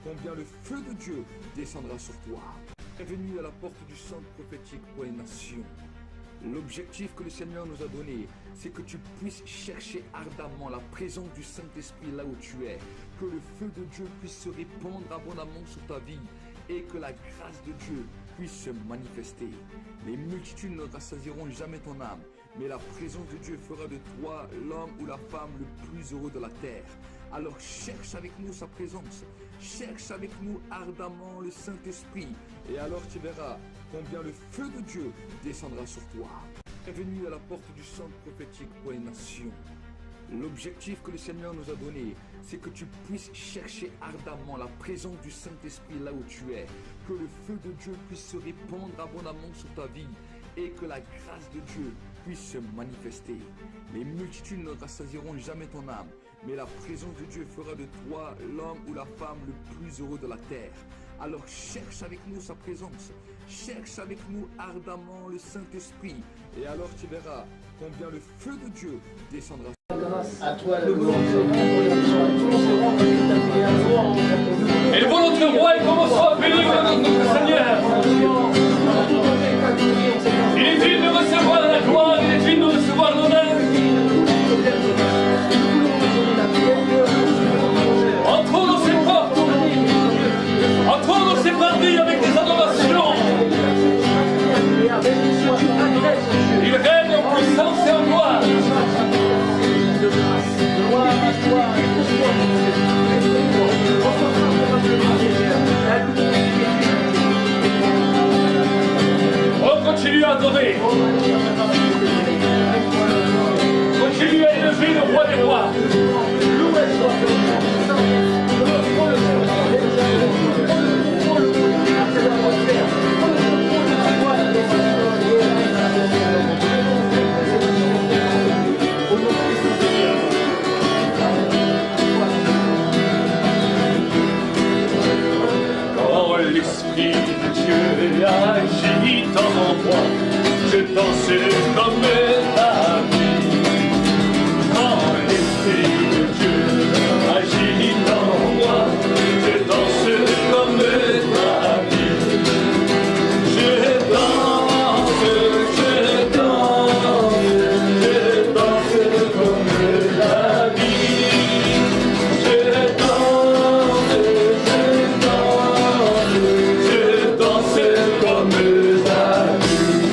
combien le feu de Dieu descendra sur toi. Bienvenue à la porte du centre prophétique pour les nations. L'objectif que le Seigneur nous a donné, c'est que tu puisses chercher ardemment la présence du Saint-Esprit là où tu es, que le feu de Dieu puisse se répandre abondamment sur ta vie et que la grâce de Dieu puisse se manifester. Les multitudes ne rassasieront jamais ton âme, mais la présence de Dieu fera de toi l'homme ou la femme le plus heureux de la terre. Alors cherche avec nous sa présence, cherche avec nous ardemment le Saint-Esprit, et alors tu verras combien le feu de Dieu descendra sur toi. Bienvenue à la porte du centre prophétique pour les nations. L'objectif que le Seigneur nous a donné, c'est que tu puisses chercher ardemment la présence du Saint-Esprit là où tu es, que le feu de Dieu puisse se répandre abondamment sur ta vie et que la grâce de Dieu puisse se manifester. Les multitudes ne rassasieront jamais ton âme, mais la présence de Dieu fera de toi l'homme ou la femme le plus heureux de la terre. Alors cherche avec nous sa présence, cherche avec nous ardemment le Saint-Esprit, et alors tu verras combien le feu de Dieu descendra. Grâce à toi, le Et le bon notre roi, il commence à bénir notre Seigneur. Il est digne de recevoir la gloire, il est digne de recevoir l'honneur. Entrons dans ses portes, entrons dans ses parvis avec des adorations. Il règne en puissance et en gloire. On continue à adorer. Continue à élever le roi des rois. Quand l'Esprit de Dieu agit en moi, je danse comme la vie. Quand l'Esprit de Dieu agit en moi, je danse comme la vie. Je danse comme la vie. Je danse comme la vie.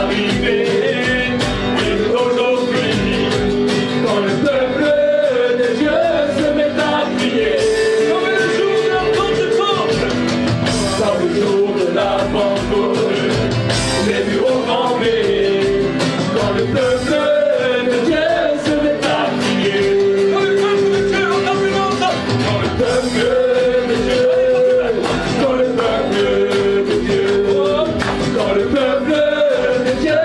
arriver. Oui, aujourd'hui, quand le peuple de Dieu se met à prier, comme le jour de la Pentecôte, comme le jour de la Pentecôte, les bureaux campés, quand le peuple de Dieu se met à prier, quand le peuple de Dieu en ambulance, quand le peuple de Dieu, quand le peuple de Dieu, quand le peuple de Dieu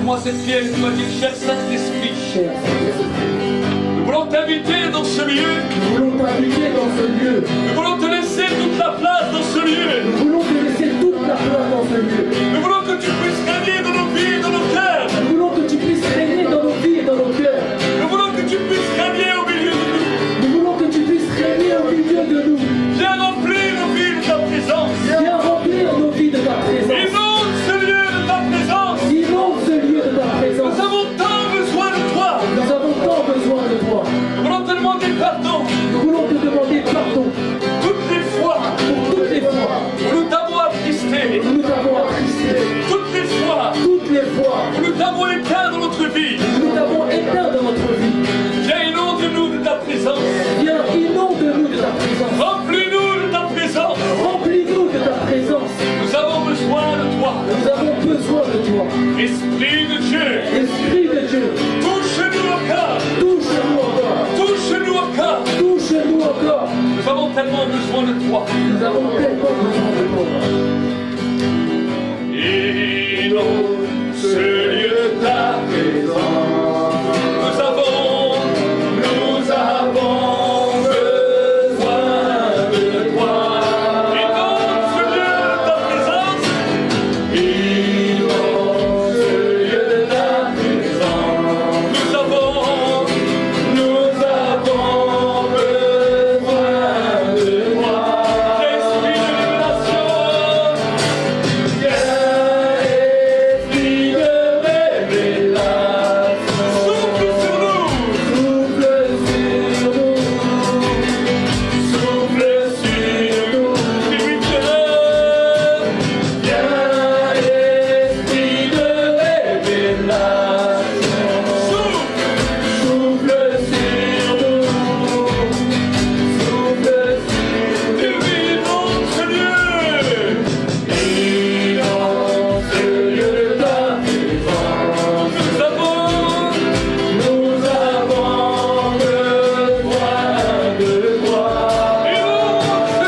moi cette prière, tu vas dire, cher Saint-Esprit, Cher Saint-Esprit, nous voulons t'inviter dans ce lieu, nous voulons t'inviter dans ce lieu. nous voulons te laisser toute la place dans ce lieu, Nous voulons te laisser toute la place dans ce lieu. nous voulons que tu puisses régner dans nos vies et dans nos cœurs, Nous voulons que tu puisses régner dans nos vies et dans nos cœurs. nous voulons que tu puisses régner au milieu de nous, Nous voulons que tu puisses régner au milieu de nous. viens remplir nos vies de ta présence, Viens remplir nos vies de ta présence. inonde ce lieu de ta présence, Inonde ce lieu de ta présence. nous avons tant besoin de toi, Nous avons tant besoin de toi. nous voulons te demander pardon Nous voulons te demander pardon toutes les fois pour toutes les fois où nous t'avons attristé, où nous t'avons attristé, toutes les fois toutes les fois où nous t'avons éteint dans notre vie. où nous t'avons éteint dans notre vie. Viens, inonde-nous de ta présence. Viens, inonde-nous de ta présence. Remplis-nous de ta présence. Remplis-nous de ta présence. Nous avons besoin de toi. Nous avons besoin de toi. Esprit de Dieu, Esprit de Dieu, touche-nous au cœur. touche-nous encore. Touche-nous au cœur. Touche-nous encore. Nous avons tellement besoin de toi. Nous avons tellement besoin de toi. Inonde ce lieu de ta présence. Nous avons besoin de toi. Inonde ce lieu de ta présence. Inonde ce lieu de ta présence. Nous avons besoin de toi. Esprit de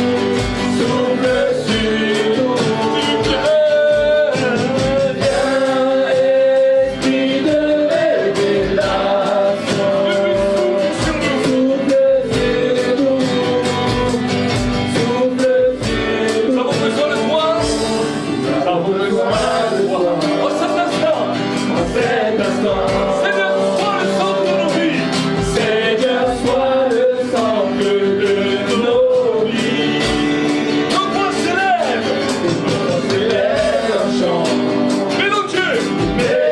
révélation.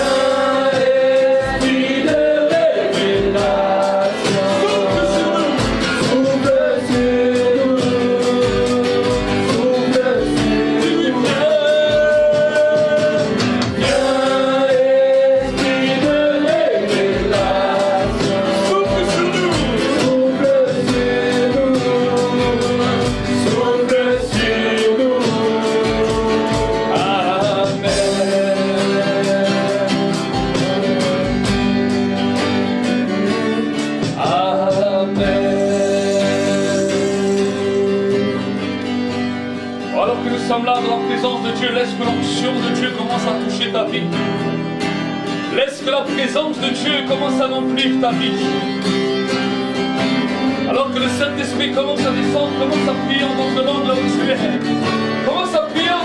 Esprit de sommes là dans la présence de Dieu, laisse que l'onction de Dieu commence à toucher ta vie. Laisse que la présence de Dieu commence à remplir ta vie. Alors que le Saint-Esprit commence à descendre, commence à prier en votre langue là où tu es. Commence à prier en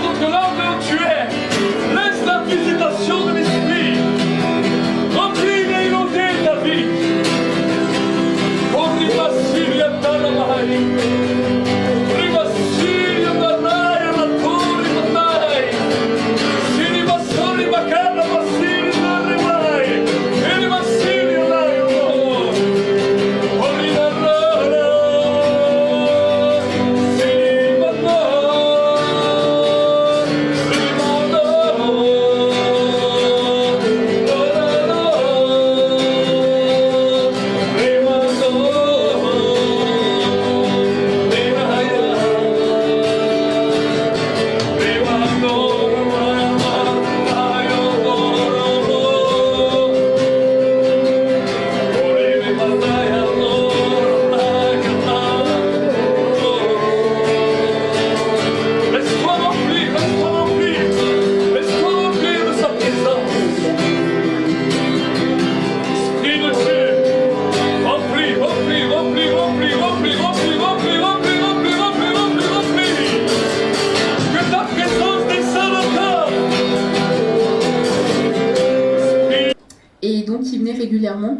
régulièrement.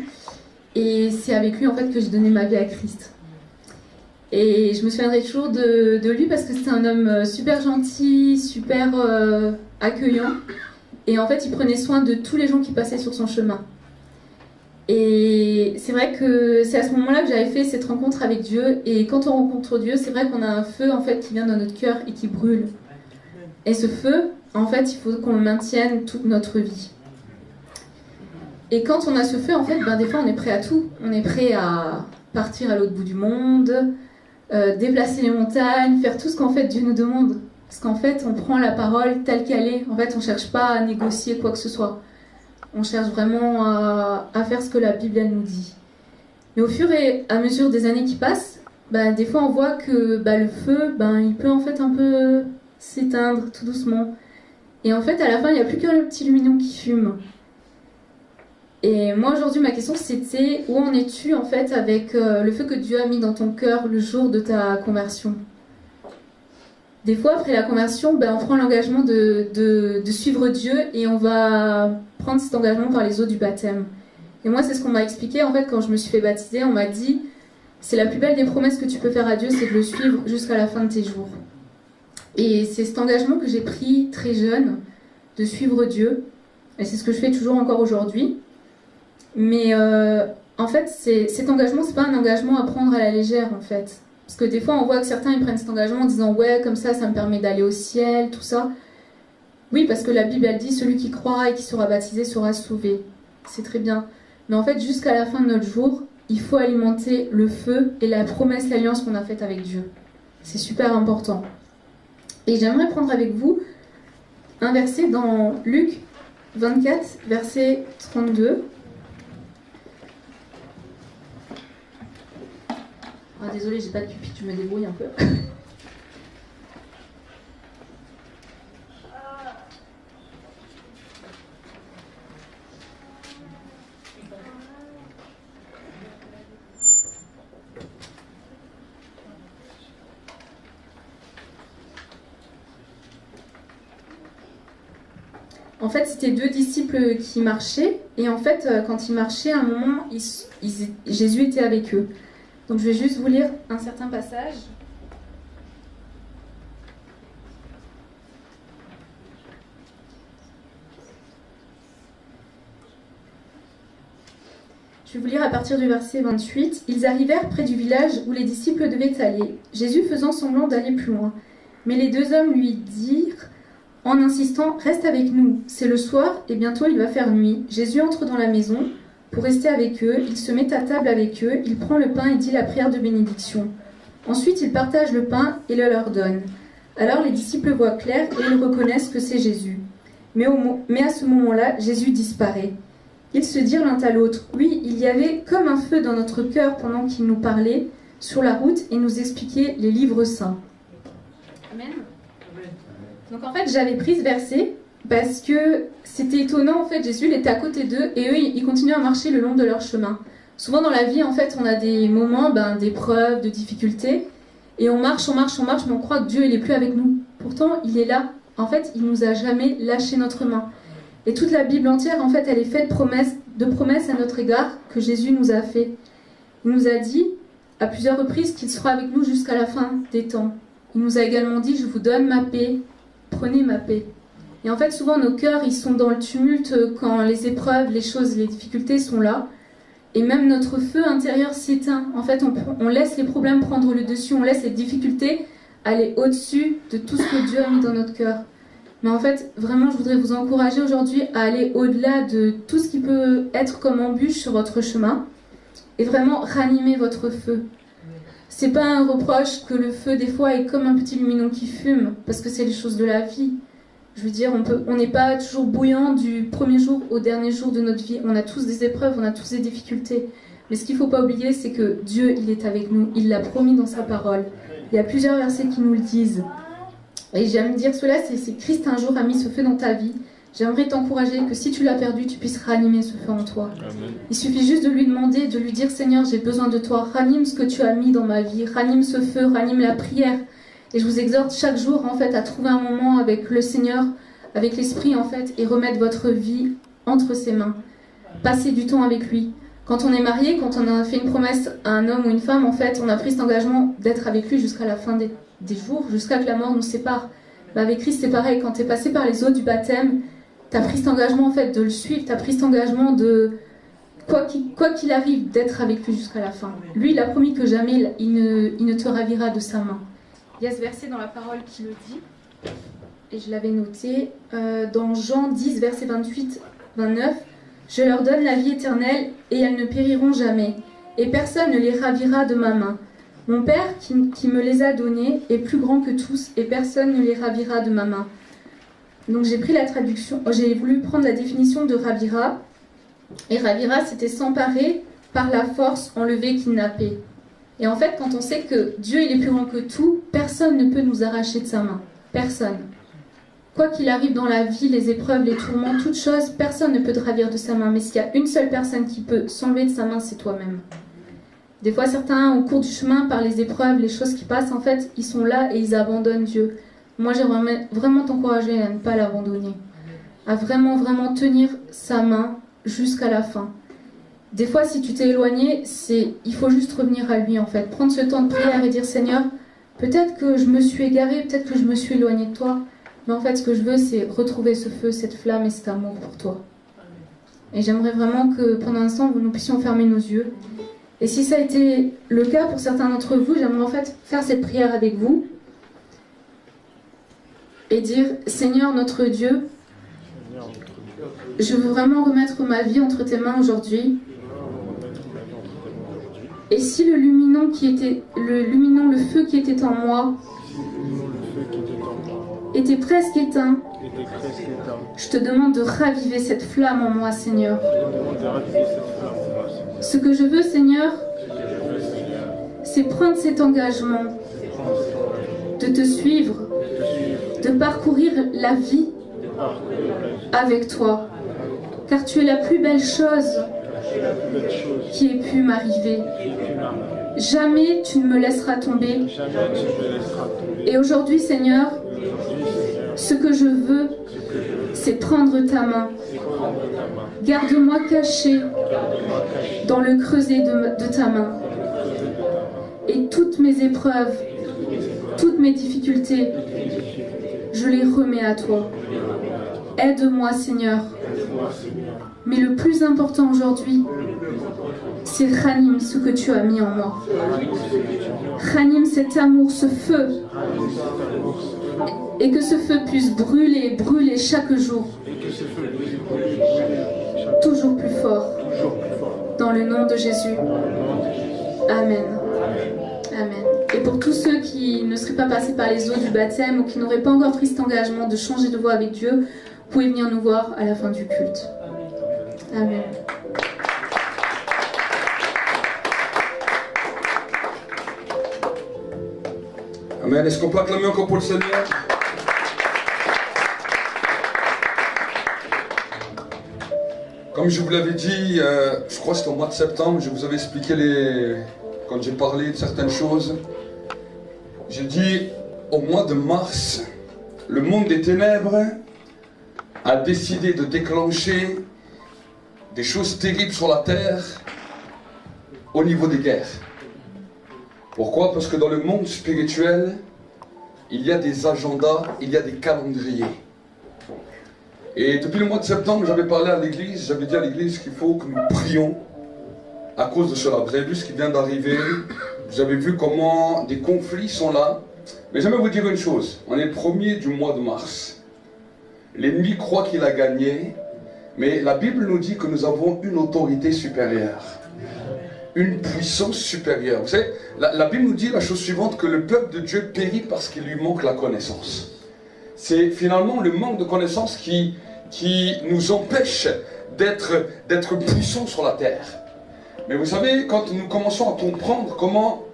Et c'est avec lui en fait que j'ai donné ma vie à Christ. Et je me souviendrai toujours de lui parce que c'était un homme super gentil, super accueillant. Et en fait, il prenait soin de tous les gens qui passaient sur son chemin. Et c'est vrai que c'est à ce moment-là que j'avais fait cette rencontre avec Dieu. Et quand on rencontre Dieu, c'est vrai qu'on a un feu en fait qui vient dans notre cœur et qui brûle. Et ce feu, en fait, il faut qu'on le maintienne toute notre vie. Et quand on a ce feu, en fait, des fois, on est prêt à tout. On est prêt à partir à l'autre bout du monde, déplacer les montagnes, faire tout ce qu'en fait Dieu nous demande. Parce qu'en fait, on prend la parole telle qu'elle est. En fait, on ne cherche pas à négocier quoi que ce soit. On cherche vraiment à faire ce que la Bible elle nous dit. Mais au fur et à mesure des années qui passent, des fois on voit que le feu, il peut en fait un peu s'éteindre tout doucement. Et en fait, à la fin, il n'y a plus qu'un petit luminon qui fume. Et moi aujourd'hui, ma question c'était où en es-tu en fait avec le feu que Dieu a mis dans ton cœur le jour de ta conversion? Des fois, après la conversion, on prend l'engagement de suivre Dieu et on va prendre cet engagement par les eaux du baptême. Et moi, c'est ce qu'on m'a expliqué. En fait, quand je me suis fait baptiser, on m'a dit c'est la plus belle des promesses que tu peux faire à Dieu, c'est de le suivre jusqu'à la fin de tes jours. Et c'est cet engagement que j'ai pris très jeune, de suivre Dieu. Et c'est ce que je fais toujours encore aujourd'hui. Mais en fait, cet engagement, c'est pas un engagement à prendre à la légère, en fait. Parce que des fois, on voit que certains ils prennent cet engagement en disant « Ouais, comme ça me permet d'aller au ciel, tout ça. » Oui, parce que la Bible, elle dit « Celui qui croira et qui sera baptisé sera sauvé. » C'est très bien. Mais en fait, jusqu'à la fin de notre jour, il faut alimenter le feu et la promesse, l'alliance qu'on a faite avec Dieu. C'est super important. Et j'aimerais prendre avec vous un verset dans Luc 24, verset 32. Ah, désolée, j'ai pas de pupitre, je me débrouille un peu. En fait, c'était deux disciples qui marchaient, et en fait, quand ils marchaient, à un moment, Jésus était avec eux. Donc je vais juste vous lire un certain passage. Je vais vous lire à partir du verset 28. Ils arrivèrent près du village où les disciples devaient aller, Jésus faisant semblant d'aller plus loin. Mais les deux hommes lui dirent, en insistant, « Reste avec nous, c'est le soir et bientôt il va faire nuit. » Jésus entre dans la maison. Pour rester avec eux, il se met à table avec eux, il prend le pain et dit la prière de bénédiction. Ensuite, il partage le pain et le leur donne. Alors les disciples voient clair et ils reconnaissent que c'est Jésus. Mais à ce moment-là, Jésus disparaît. Ils se dirent l'un à l'autre, « Oui, il y avait comme un feu dans notre cœur pendant qu'il nous parlait sur la route et nous expliquait les livres saints. » Amen. Donc en fait, j'avais pris ce verset parce que c'était étonnant, en fait, Jésus il était à côté d'eux et eux, ils continuaient à marcher le long de leur chemin. Souvent dans la vie, en fait, on a des moments d'épreuves, de difficultés, et on marche, mais on croit que Dieu, il est plus avec nous. Pourtant, il est là. En fait, il nous a jamais lâché notre main. Et toute la Bible entière, en fait, elle est faite de promesses à notre égard que Jésus nous a fait. Il nous a dit, à plusieurs reprises, qu'il sera avec nous jusqu'à la fin des temps. Il nous a également dit, je vous donne ma paix, prenez ma paix. Et en fait, souvent, nos cœurs, ils sont dans le tumulte quand les épreuves, les choses, les difficultés sont là. Et même notre feu intérieur s'éteint. En fait, on laisse les problèmes prendre le dessus, on laisse les difficultés aller au-dessus de tout ce que Dieu a mis dans notre cœur. Mais en fait, vraiment, je voudrais vous encourager aujourd'hui à aller au-delà de tout ce qui peut être comme embûche sur votre chemin et vraiment ranimer votre feu. C'est pas un reproche que le feu, des fois, est comme un petit luminon qui fume, parce que c'est les choses de la vie. Je veux dire, on n'est pas toujours bouillant du premier jour au dernier jour de notre vie. On a tous des épreuves, on a tous des difficultés. Mais ce qu'il ne faut pas oublier, c'est que Dieu, il est avec nous. Il l'a promis dans sa parole. Il y a plusieurs versets qui nous le disent. Et j'aime dire cela, c'est Christ un jour a mis ce feu dans ta vie. J'aimerais t'encourager que si tu l'as perdu, tu puisses ranimer ce feu en toi. Amen. Il suffit juste de lui demander, de lui dire, Seigneur, j'ai besoin de toi. Ranime ce que tu as mis dans ma vie. Ranime ce feu, ranime la prière. Et je vous exhorte chaque jour, en fait, à trouver un moment avec le Seigneur, avec l'Esprit, en fait, et remettre votre vie entre ses mains. passer du temps avec lui. Quand on est marié, quand on a fait une promesse à un homme ou une femme, en fait, on a pris cet engagement d'être avec lui jusqu'à la fin des jours, jusqu'à que la mort nous sépare. Mais avec Christ, c'est pareil. Quand tu es passé par les eaux du baptême, tu as pris cet engagement en fait, de le suivre, tu as pris cet engagement de, quoi qu'il arrive, d'être avec lui jusqu'à la fin. Lui, il a promis que jamais il ne te ravira de sa main. Il y a ce verset dans la parole qui le dit, et je l'avais noté, dans Jean 10, verset 28-29, « Je leur donne la vie éternelle, et elles ne périront jamais, et personne ne les ravira de ma main. Mon Père qui me les a donnés est plus grand que tous, et personne ne les ravira de ma main. » Donc j'ai pris la traduction, j'ai voulu prendre la définition de ravira, et ravira c'était s'emparer par la force, enlever, kidnapper. Et en fait, quand on sait que Dieu il est plus grand que tout, personne ne peut nous arracher de sa main. Personne. Quoi qu'il arrive dans la vie, les épreuves, les tourments, toutes choses, personne ne peut te ravir de sa main. Mais s'il y a une seule personne qui peut s'enlever de sa main, c'est toi-même. Des fois, certains, au cours du chemin, par les épreuves, les choses qui passent, en fait, ils sont là et ils abandonnent Dieu. Moi, j'aimerais vraiment t'encourager à ne pas l'abandonner. À vraiment tenir sa main jusqu'à la fin. Des fois, si tu t'es éloigné, il faut juste revenir à lui, en fait. Prendre ce temps de prière et dire, Seigneur, peut-être que je me suis égaré, peut-être que je me suis éloigné de toi. Mais en fait, ce que je veux, c'est retrouver ce feu, cette flamme et cet amour pour toi. Et j'aimerais vraiment que, pendant un instant, nous puissions fermer nos yeux. Et si ça a été le cas pour certains d'entre vous, j'aimerais en fait faire cette prière avec vous. Et dire, Seigneur notre Dieu, je veux vraiment remettre ma vie entre tes mains aujourd'hui. Et si le feu qui était en moi était presque éteint, je te demande de raviver cette flamme en moi, Seigneur. Ce que je veux, Seigneur, c'est prendre cet engagement de te suivre, de parcourir la vie avec toi, car tu es la plus belle chose qui ait pu m'arriver. Jamais tu ne me laisseras tomber. Et aujourd'hui, Seigneur, ce que je veux, c'est prendre ta main. Garde-moi caché dans le creuset de ta main. Et toutes mes épreuves, toutes mes difficultés, je les remets à toi. Aide-moi, Seigneur. Mais le plus important aujourd'hui, c'est ranime ce que tu as mis en moi. Ranime cet amour, ce feu. Et que ce feu puisse brûler, brûler chaque jour. Toujours plus fort. Dans le nom de Jésus. Amen. Amen. Et pour tous ceux qui ne seraient pas passés par les eaux du baptême ou qui n'auraient pas encore pris cet engagement de changer de voie avec Dieu, vous pouvez venir nous voir à la fin du culte. Amen. Amen. Est-ce qu'on peut acclamer encore pour le Seigneur? Comme je vous l'avais dit, je crois que c'était au mois de septembre, je vous avais expliqué quand j'ai parlé de certaines choses. J'ai dit, au mois de mars, le monde des ténèbres a décidé de déclencher des choses terribles sur la terre au niveau des guerres. Pourquoi? Parce que dans le monde spirituel, il y a des agendas, il y a des calendriers. Et depuis le mois de septembre, j'avais parlé à l'église, j'avais dit à l'église qu'il faut que nous prions à cause de cela. Vous avez vu ce qui vient d'arriver, vous avez vu comment des conflits sont là. Mais j'aimerais vous dire une chose, on est le 1er du mois de mars. L'ennemi croit qu'il a gagné, mais la Bible nous dit que nous avons une autorité supérieure. Une puissance supérieure. Vous savez, la Bible nous dit la chose suivante, que le peuple de Dieu périt parce qu'il lui manque la connaissance. C'est finalement le manque de connaissance qui nous empêche d'être puissants sur la terre. Mais vous savez, quand nous commençons à comprendre comment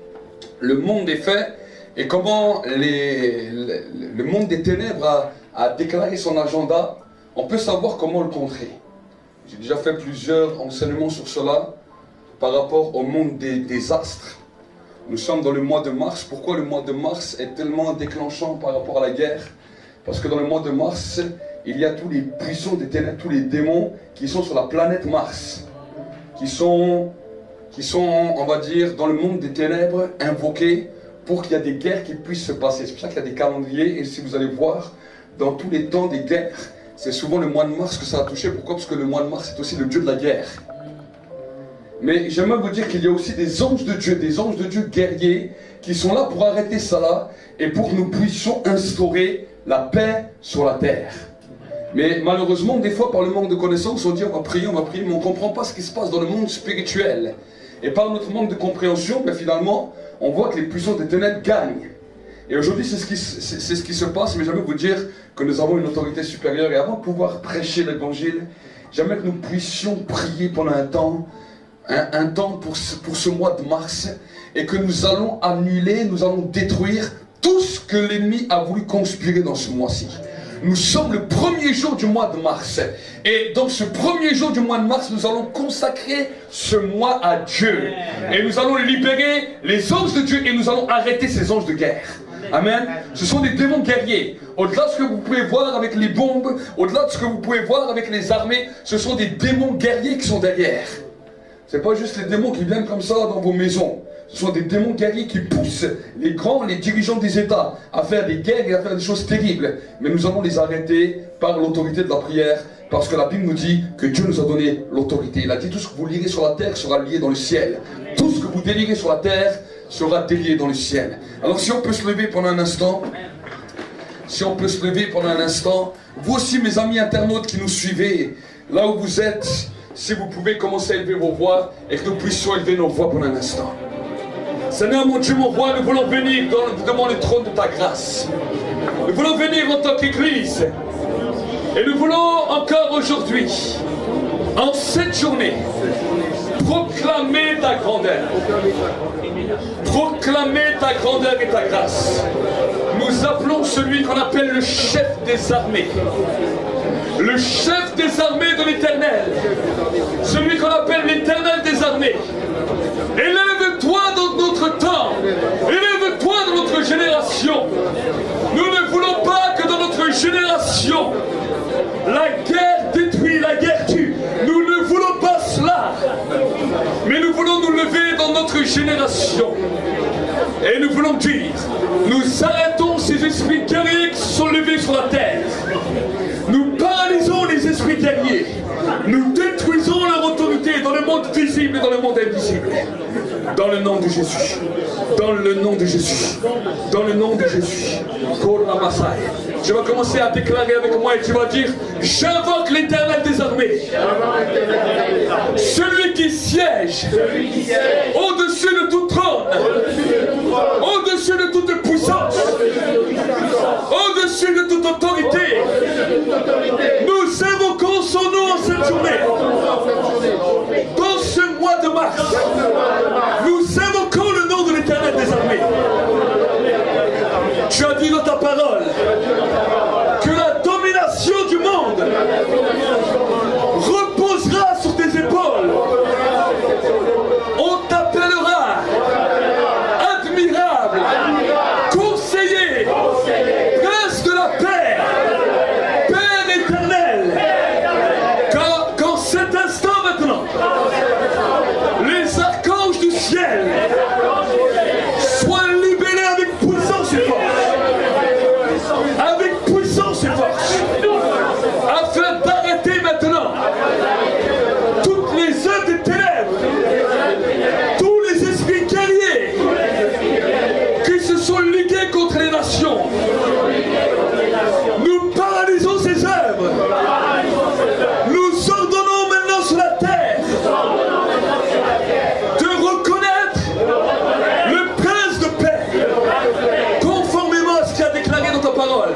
le monde est fait et comment le monde des ténèbres a déclaré son agenda, on peut savoir comment le contrer. J'ai déjà fait plusieurs enseignements sur cela par rapport au monde des astres. Nous sommes dans le mois de mars. Pourquoi le mois de mars est tellement déclenchant par rapport à la guerre? Parce que dans le mois de mars, il y a tous les puissants des ténèbres, tous les démons qui sont sur la planète Mars, qui sont, on va dire, dans le monde des ténèbres, invoqués pour qu'il y ait des guerres qui puissent se passer. C'est pour ça qu'il y a des calendriers, et si vous allez voir, dans tous les temps des guerres, c'est souvent le mois de mars que ça a touché. Pourquoi? Parce que le mois de mars, c'est aussi le dieu de la guerre. Mais j'aimerais vous dire qu'il y a aussi des anges de Dieu guerriers, qui sont là pour arrêter ça là, et pour que nous puissions instaurer la paix sur la terre. Mais malheureusement, des fois, par le manque de connaissances, on dit on va prier, mais on ne comprend pas ce qui se passe dans le monde spirituel. Et par notre manque de compréhension, ben finalement, on voit que les puissants des ténèbres gagnent. Et aujourd'hui, c'est ce qui se passe, mais j'aimerais vous dire que nous avons une autorité supérieure. Et avant de pouvoir prêcher l'évangile, j'aimerais que nous puissions prier pendant un temps pour ce mois de mars, et que nous allons annuler, nous allons détruire tout ce que l'ennemi a voulu conspirer dans ce mois-ci. Nous sommes le premier jour du mois de mars. Et dans ce premier jour du mois de mars, nous allons consacrer ce mois à Dieu. Et nous allons libérer les anges de Dieu et nous allons arrêter ces anges de guerre. Amen. Ce sont des démons guerriers. Au-delà de ce que vous pouvez voir avec les bombes, au-delà de ce que vous pouvez voir avec les armées, ce sont des démons guerriers qui sont derrière. Ce n'est pas juste les démons qui viennent comme ça dans vos maisons. Ce sont des démons guerriers qui poussent les grands, les dirigeants des États à faire des guerres et à faire des choses terribles. Mais nous allons les arrêter par l'autorité de la prière, parce que la Bible nous dit que Dieu nous a donné l'autorité. Il a dit tout ce que vous lirez sur la terre sera lié dans le ciel. Tout ce que vous délirez sur la terre sera délié dans le ciel. Alors si on peut se lever pendant un instant, vous aussi mes amis internautes qui nous suivez, là où vous êtes, si vous pouvez commencer à élever vos voix et que nous puissions élever nos voix pendant un instant. Seigneur mon Dieu, mon roi, nous voulons venir devant le trône de ta grâce. Nous voulons venir en tant qu'Église. Et nous voulons encore aujourd'hui, en cette journée, proclamer ta grandeur. Proclamer ta grandeur et ta grâce. Nous appelons celui qu'on appelle le chef des armées. Le chef des armées de l'Éternel. Celui qu'on appelle l'Éternel des armées. Élève-toi dans notre temps. Élève-toi dans notre génération. Nous ne voulons pas que dans notre génération, la guerre détruit, la guerre tue. Nous ne voulons pas cela. Mais nous voulons nous lever dans notre génération. Et nous voulons dire, nous arrêtons ces esprits guerriers qui sont levés sur la terre. Nous paralysons les esprits guerriers. Nous détruisons leur autorité dans le monde visible et dans le monde invisible. Dans le nom de Jésus. Dans le nom de Jésus. Dans le nom de Jésus. Je vais commencer à déclarer avec moi et tu vas dire, j'invoque l'Éternel des armées. Celui qui siège au-dessus de tout trône, au-dessus de toute puissance, au-dessus de toute autorité. Nous invoquons son nom en cette journée. Dans ce mois de mars, nous invoquons le nom de l'Éternel des armées. Tu as dit dans ta parole que la domination du monde reposera sur tes épaules. On t'appellera admirable, conseiller, prince de la paix, Père éternel. Qu'en cet instant maintenant, les archanges du ciel soient libérés avec puissance et force. Avec puissance et force. Afin d'arrêter maintenant toutes les œuvres des ténèbres, tous les esprits guerriers qui se sont ligués contre les nations. Nous paralysons ces œuvres. Nous ordonnons maintenant sur la terre de reconnaître le prince de paix, conformément à ce qu'il a déclaré dans ta parole.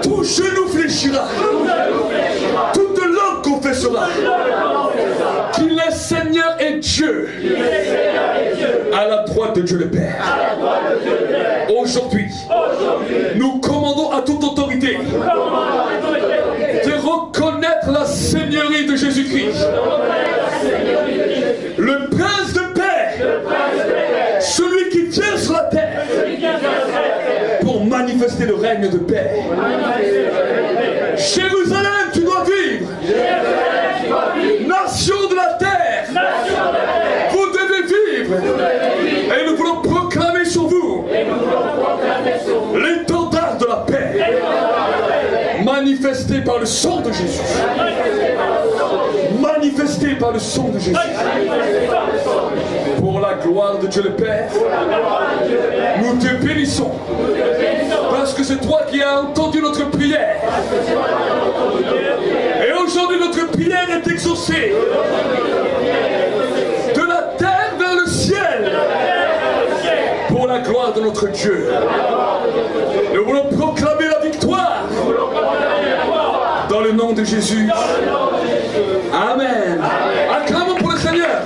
Tout genou fléchira, toute langue confessera qu'il est Seigneur et Dieu, à la droite de Dieu le Père. Aujourd'hui, nous commandons à toute autorité de reconnaître la Seigneurie de Jésus-Christ, le prince de paix, celui qui vient sur la terre pour manifester manifester le règne de paix. Jérusalem, tu dois vivre. Nation de la terre, vous devez vivre. Et nous voulons proclamer sur vous l'étendard de la paix, manifesté par le sang de Jésus. Manifesté par le sang de Jésus. Pour la gloire de Dieu le Père, nous te bénissons. Parce que c'est toi qui as entendu notre prière. Et aujourd'hui notre prière est exaucée. De la terre vers le ciel. Pour la gloire de notre Dieu. Nous voulons proclamer la victoire. Dans le nom de Jésus. Amen. Acclamons pour le Seigneur.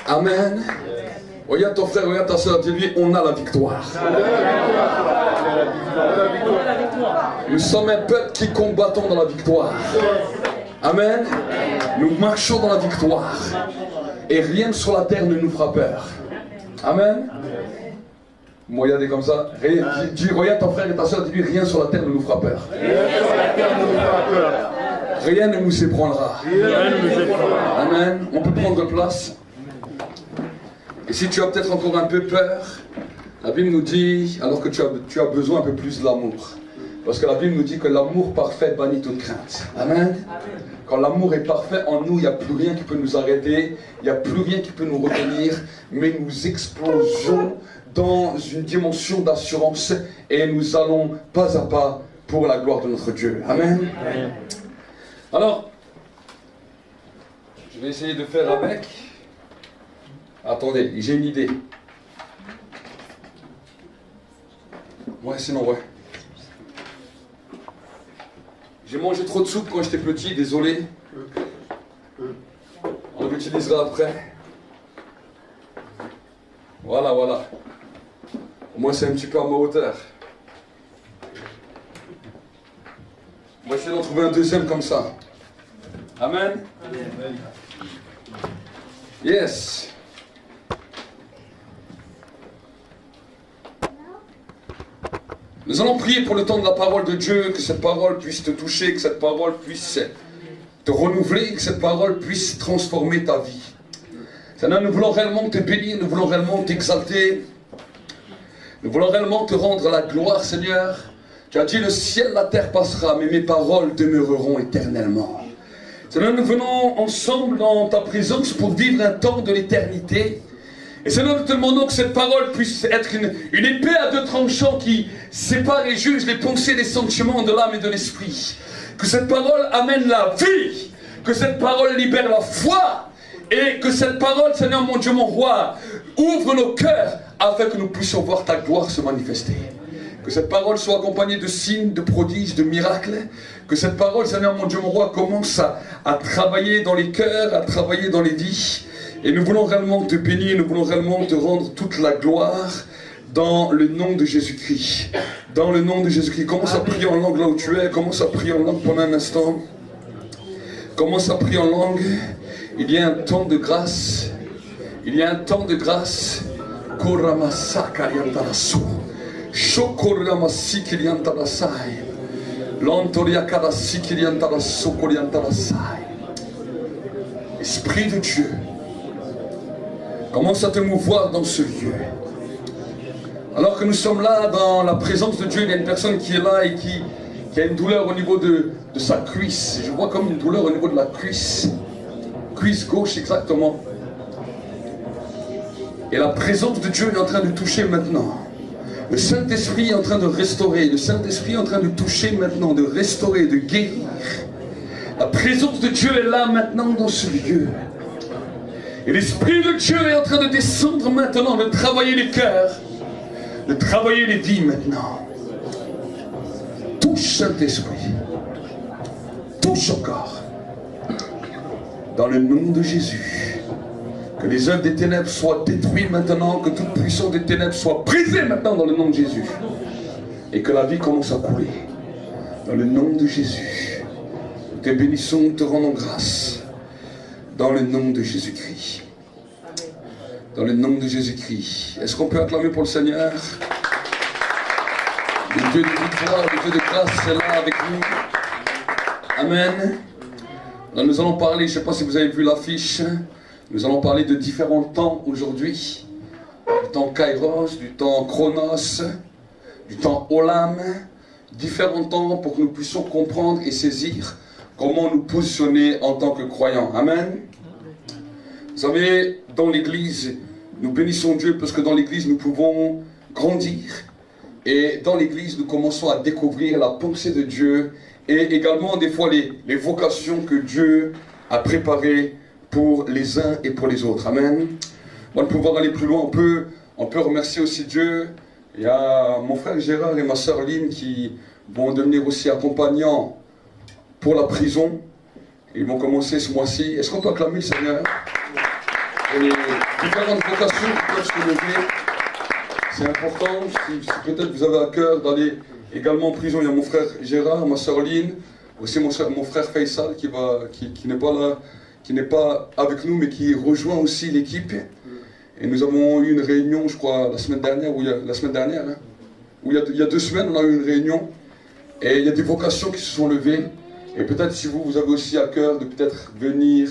Amen. Regarde ton frère, regarde ta soeur, dis-lui, on a la victoire. Nous sommes un peuple qui combattons dans la victoire. Amen. Nous marchons dans la victoire. Et rien sur la terre ne nous fera peur. Amen. Regardez comme ça. Regarde ton frère et ta soeur, dis-lui, rien sur la terre ne nous fera peur. Rien ne nous ébranlera. Amen. On peut prendre place. Et si tu as peut-être encore un peu peur, la Bible nous dit, alors que tu as besoin un peu plus de l'amour. Parce que la Bible nous dit que l'amour parfait bannit toute crainte. Amen. Quand l'amour est parfait en nous, il n'y a plus rien qui peut nous arrêter, il n'y a plus rien qui peut nous retenir, mais nous explosons dans une dimension d'assurance et nous allons pas à pas pour la gloire de notre Dieu. Amen. Alors, je vais essayer de faire avec. Attendez, j'ai une idée. Ouais, sinon, ouais. J'ai mangé trop de soupe quand j'étais petit, désolé. On l'utilisera après. Voilà, voilà. Au moins, c'est un petit peu à ma hauteur. On va essayer d'en trouver un deuxième comme ça. Amen. Yes. Nous allons prier pour le temps de la parole de Dieu, que cette parole puisse te toucher, que cette parole puisse te renouveler, que cette parole puisse transformer ta vie. Seigneur, nous voulons réellement te bénir, nous voulons réellement t'exalter. Nous voulons réellement te rendre la gloire, Seigneur. Tu as dit, le ciel, la terre passera, mais mes paroles demeureront éternellement. Seigneur, nous venons ensemble dans ta présence pour vivre un temps de l'éternité. Et Seigneur, nous te demandons que cette parole puisse être une épée à deux tranchants qui sépare et juge les pensées, les sentiments de l'âme et de l'esprit. Que cette parole amène la vie, que cette parole libère la foi, et que cette parole, Seigneur mon Dieu, mon roi, ouvre nos cœurs afin que nous puissions voir ta gloire se manifester. Que cette parole soit accompagnée de signes, de prodiges, de miracles. Que cette parole, Seigneur mon Dieu, mon roi, commence à travailler dans les cœurs, à travailler dans les vies. Et nous voulons réellement te bénir, nous voulons réellement te rendre toute la gloire dans le nom de Jésus-Christ. Dans le nom de Jésus-Christ. Commence à prier en langue là où tu es. Commence à prier en langue pendant un instant. Commence à prier en langue. Il y a un temps de grâce. Il y a un temps de grâce. Esprit de Dieu, commence à te mouvoir dans ce lieu. Alors que nous sommes là dans la présence de Dieu, il y a une personne qui est là et qui a une douleur au niveau de sa cuisse. Je vois comme une douleur au niveau de la cuisse. Cuisse gauche exactement. Et la présence de Dieu est en train de toucher maintenant. Le Saint-Esprit est en train de restaurer. Le Saint-Esprit est en train de toucher maintenant, de restaurer, de guérir. La présence de Dieu est là maintenant dans ce lieu. Et l'Esprit de Dieu est en train de descendre maintenant, de travailler les cœurs, de travailler les vies maintenant. Touche Saint-Esprit. Touche encore. Dans le nom de Jésus. Que les œuvres des ténèbres soient détruites maintenant, que toute puissance des ténèbres soit brisée maintenant dans le nom de Jésus. Et que la vie commence à couler. Dans le nom de Jésus. Nous te bénissons, nous te rendons grâce. Dans le nom de Jésus-Christ. dans le nom de Jésus-Christ. Est-ce qu'on peut acclamer pour le Seigneur? Le Dieu de victoire, le Dieu de grâce est là avec nous. Amen. Alors nous allons parler, je ne sais pas si vous avez vu l'affiche, nous allons parler de différents temps aujourd'hui. Du temps Kairos, du temps Chronos, du temps Olam. Différents temps pour que nous puissions comprendre et saisir comment nous positionner en tant que croyants. Amen. Vous savez, dans l'église, nous bénissons Dieu parce que dans l'église, nous pouvons grandir. Et dans l'église, nous commençons à découvrir la pensée de Dieu et également des fois les vocations que Dieu a préparées pour les uns et pour les autres. Amen. Avant de pouvoir aller plus loin, on peut remercier aussi Dieu. Il y a mon frère Gérard et ma soeur Lynn qui vont devenir aussi accompagnants pour la prison. Ils vont commencer ce mois-ci. Est-ce qu'on peut acclamer le Seigneur? Et les différentes vocations qui peuvent se lever. C'est important. Si peut-être vous avez à cœur d'aller également en prison, il y a mon frère Gérard, ma soeur Lynn, aussi mon frère Faisal qui n'est pas là, qui n'est pas avec nous, mais qui rejoint aussi l'équipe. Et nous avons eu une réunion, je crois, la semaine dernière, ou il y a 2 semaines, on a eu une réunion. Et il y a des vocations qui se sont levées. Et peut-être si vous avez aussi à cœur de peut-être venir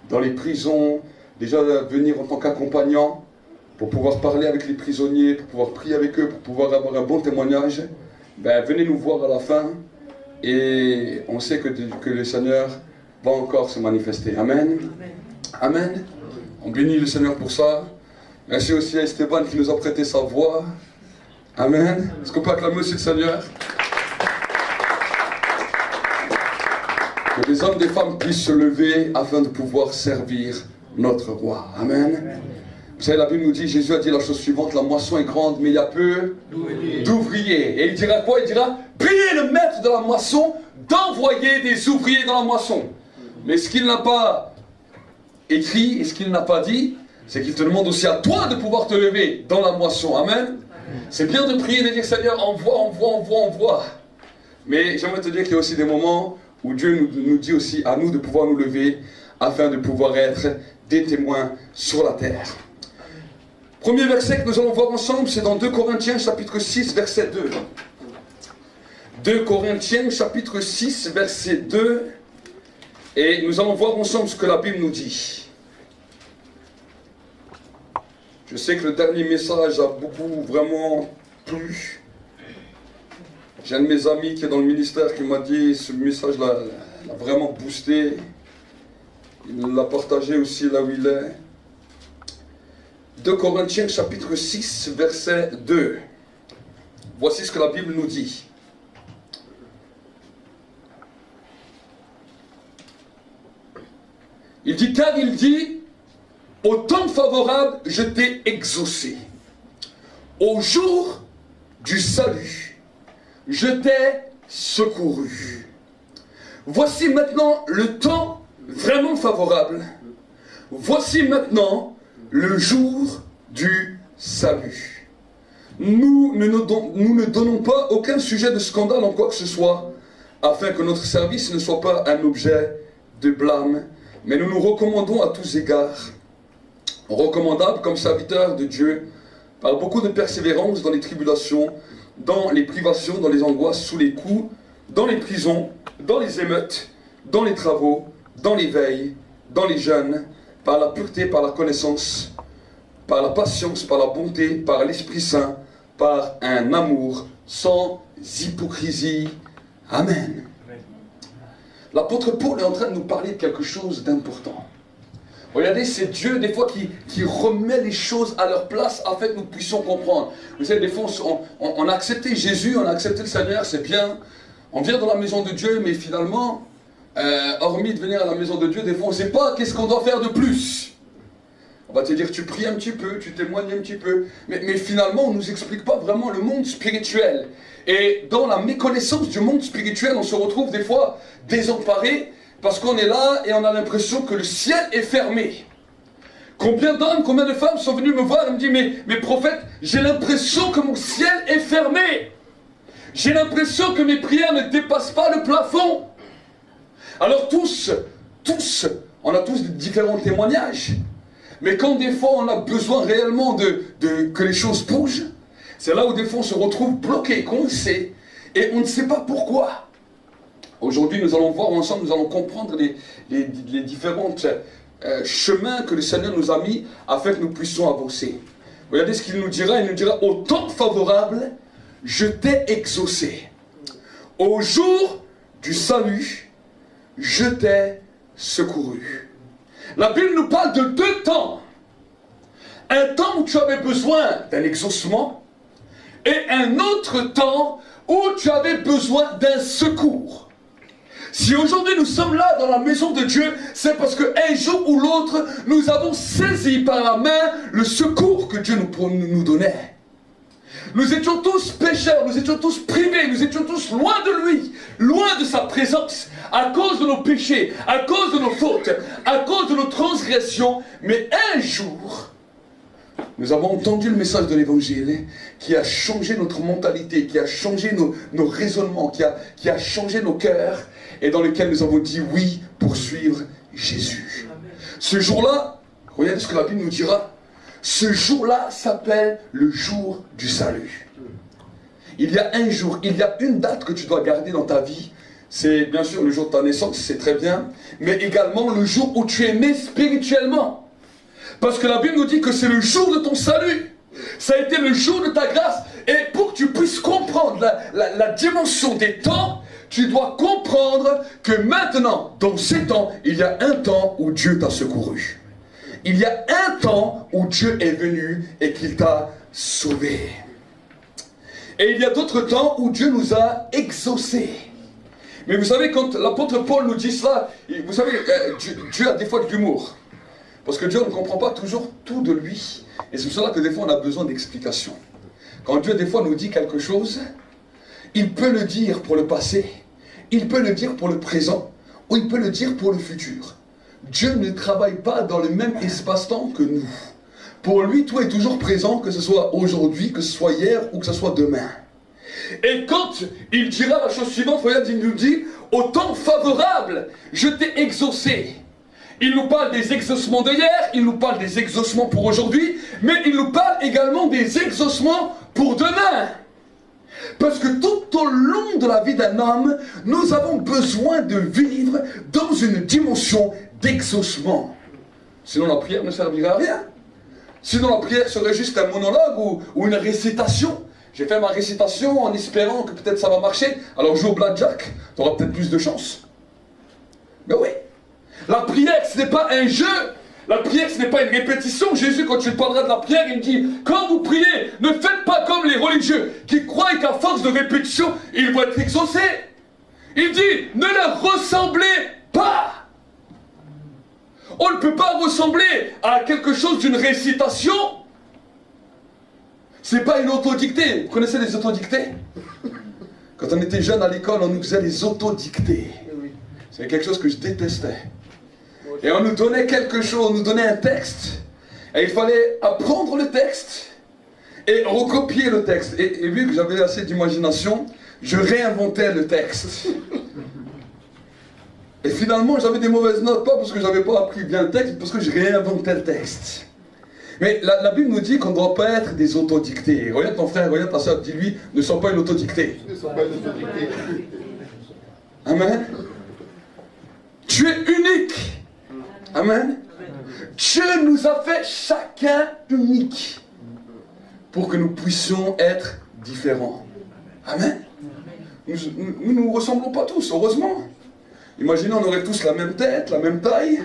dans les prisons, déjà venir en tant qu'accompagnant, pour pouvoir parler avec les prisonniers, pour pouvoir prier avec eux, pour pouvoir avoir un bon témoignage, ben, venez nous voir à la fin. Et on sait que le Seigneur va encore se manifester. Amen. Amen. On bénit le Seigneur pour ça. Merci aussi à Esteban qui nous a prêté sa voix. Amen. Est-ce qu'on peut acclamer aussi le Seigneur? Que les hommes et les femmes puissent se lever afin de pouvoir servir notre roi. Amen. Vous savez, la Bible nous dit, Jésus a dit la chose suivante, la moisson est grande, mais il y a peu d'ouvriers. Et il dira quoi? Il dira, priez le maître de la moisson d'envoyer des ouvriers dans la moisson. Mais ce qu'il n'a pas écrit et ce qu'il n'a pas dit, c'est qu'il te demande aussi à toi de pouvoir te lever dans la moisson. Amen. C'est bien de prier et de dire, Seigneur, envoie. Mais j'aimerais te dire qu'il y a aussi des moments où Dieu nous dit aussi à nous de pouvoir nous lever afin de pouvoir être des témoins sur la terre. Premier verset que nous allons voir ensemble, c'est dans 2 Corinthiens chapitre 6, verset 2. 2 Corinthiens chapitre 6, verset 2. Et nous allons voir ensemble ce que la Bible nous dit. Je sais que le dernier message a beaucoup vraiment plu. J'ai un de mes amis qui est dans le ministère qui m'a dit ce message l'a vraiment boosté. Il l'a partagé aussi là où il est. 2 Corinthiens chapitre 6 verset 2. Voici ce que la Bible nous dit. Il dit, car il dit, au temps favorable, je t'ai exaucé. Au jour du salut, je t'ai secouru. Voici maintenant le temps vraiment favorable. Voici maintenant le jour du salut. Nous ne donnons pas aucun sujet de scandale en quoi que ce soit, afin que notre service ne soit pas un objet de blâme, mais nous nous recommandons à tous égards, recommandables comme serviteurs de Dieu, par beaucoup de persévérance dans les tribulations, dans les privations, dans les angoisses, sous les coups, dans les prisons, dans les émeutes, dans les travaux, dans les veilles, dans les jeûnes, par la pureté, par la connaissance, par la patience, par la bonté, par l'Esprit Saint, par un amour sans hypocrisie. Amen. L'apôtre Paul est en train de nous parler de quelque chose d'important. Regardez, c'est Dieu des fois qui remet les choses à leur place afin que nous puissions comprendre. Vous savez, des fois on a accepté Jésus, on a accepté le Seigneur, c'est bien. On vient dans la maison de Dieu, mais finalement, hormis de venir à la maison de Dieu, des fois on ne sait pas qu'est-ce qu'on doit faire de plus. On va te dire, tu pries un petit peu, tu témoignes un petit peu. Mais finalement, on ne nous explique pas vraiment le monde spirituel. Et dans la méconnaissance du monde spirituel, on se retrouve des fois désemparé parce qu'on est là et on a l'impression que le ciel est fermé. Combien d'hommes, combien de femmes sont venus me voir et me disent, mais prophète, j'ai l'impression que mon ciel est fermé. J'ai l'impression que mes prières ne dépassent pas le plafond. Alors tous, on a tous différents témoignages. Mais quand des fois on a besoin réellement que les choses bougent, c'est là où des fois on se retrouve bloqué, coincé, et on ne sait pas pourquoi. Aujourd'hui, nous allons voir ensemble, nous allons comprendre les différents chemins que le Seigneur nous a mis afin que nous puissions avancer. Regardez ce qu'il nous dira. Il nous dira, au temps favorable, je t'ai exaucé. Au jour du salut, je t'ai secouru. La Bible nous parle de deux temps. Un temps où tu avais besoin d'un exaucement et un autre temps où tu avais besoin d'un secours. Si aujourd'hui nous sommes là dans la maison de Dieu, c'est parce qu'un jour ou l'autre, nous avons saisi par la main le secours que Dieu nous donnait. Nous étions tous pécheurs, nous étions tous privés, nous étions tous loin de lui, loin de sa présence, à cause de nos péchés, à cause de nos fautes, à cause de nos transgressions. Mais un jour, nous avons entendu le message de l'évangile qui a changé notre mentalité, qui a changé nos raisonnements, qui a changé nos cœurs, et dans lequel nous avons dit oui pour suivre Jésus. Ce jour-là, regardez ce que la Bible nous dira, ce jour-là s'appelle le jour du salut. Il y a un jour, il y a une date que tu dois garder dans ta vie. C'est bien sûr le jour de ta naissance, c'est très bien, mais également le jour où tu es né spirituellement. Parce que la Bible nous dit que c'est le jour de ton salut. Ça a été le jour de ta grâce. Et pour que tu puisses comprendre la dimension des temps, tu dois comprendre que maintenant, dans ces temps, il y a un temps où Dieu t'a secouru. Il y a un temps où Dieu est venu et qu'il t'a sauvé. Et il y a d'autres temps où Dieu nous a exaucés. Mais vous savez, quand l'apôtre Paul nous dit cela, vous savez, Dieu a des fois de l'humour. Parce que Dieu ne comprend pas toujours tout de lui. Et c'est pour cela que des fois on a besoin d'explications. Quand Dieu des fois nous dit quelque chose, il peut le dire pour le passé, il peut le dire pour le présent, ou il peut le dire pour le futur. Dieu ne travaille pas dans le même espace-temps que nous. Pour lui, tout est toujours présent, que ce soit aujourd'hui, que ce soit hier ou que ce soit demain. Et quand il dira la chose suivante, regarde, il nous dit, au temps favorable, je t'ai exaucé. Il nous parle des exaucements d'hier, il nous parle des exaucements pour aujourd'hui, mais il nous parle également des exaucements pour demain. Parce que tout au long de la vie d'un homme, nous avons besoin de vivre dans une dimension d'exaucement. Sinon la prière ne servirait à rien. Sinon la prière serait juste un monologue ou une récitation. J'ai fait ma récitation en espérant que peut-être ça va marcher. Alors joue au blackjack, tu auras peut-être plus de chance. Mais oui. La prière, ce n'est pas un jeu. La prière, ce n'est pas une répétition. Jésus, quand tu lui parleras de la prière, il dit, quand vous priez, ne faites pas comme les religieux qui croient qu'à force de répétition, ils vont être exaucés. Il dit, ne leur ressemblez pas. On ne peut pas ressembler à quelque chose d'une récitation. C'est pas une autodictée. Vous connaissez les autodictées? Quand on était jeune à l'école, on nous faisait les autodictées. C'est quelque chose que je détestais. Et on nous donnait quelque chose, on nous donnait un texte. Et il fallait apprendre le texte et recopier le texte. Et vu que j'avais assez d'imagination, je réinventais le texte. Et finalement, j'avais des mauvaises notes, pas parce que je n'avais pas appris bien le texte, mais parce que je réinventais le texte. Mais la Bible nous dit qu'on ne doit pas être des autodictés. Regarde ton frère, regarde ta soeur, dis-lui, ne sois pas une autodictée. Ne sois pas une autodictée. Amen. Tu es unique. Amen. Dieu nous a fait chacun unique pour que nous puissions être différents. Amen. Nous ne nous ressemblons pas tous, heureusement. Imaginez, on aurait tous la même tête, la même taille.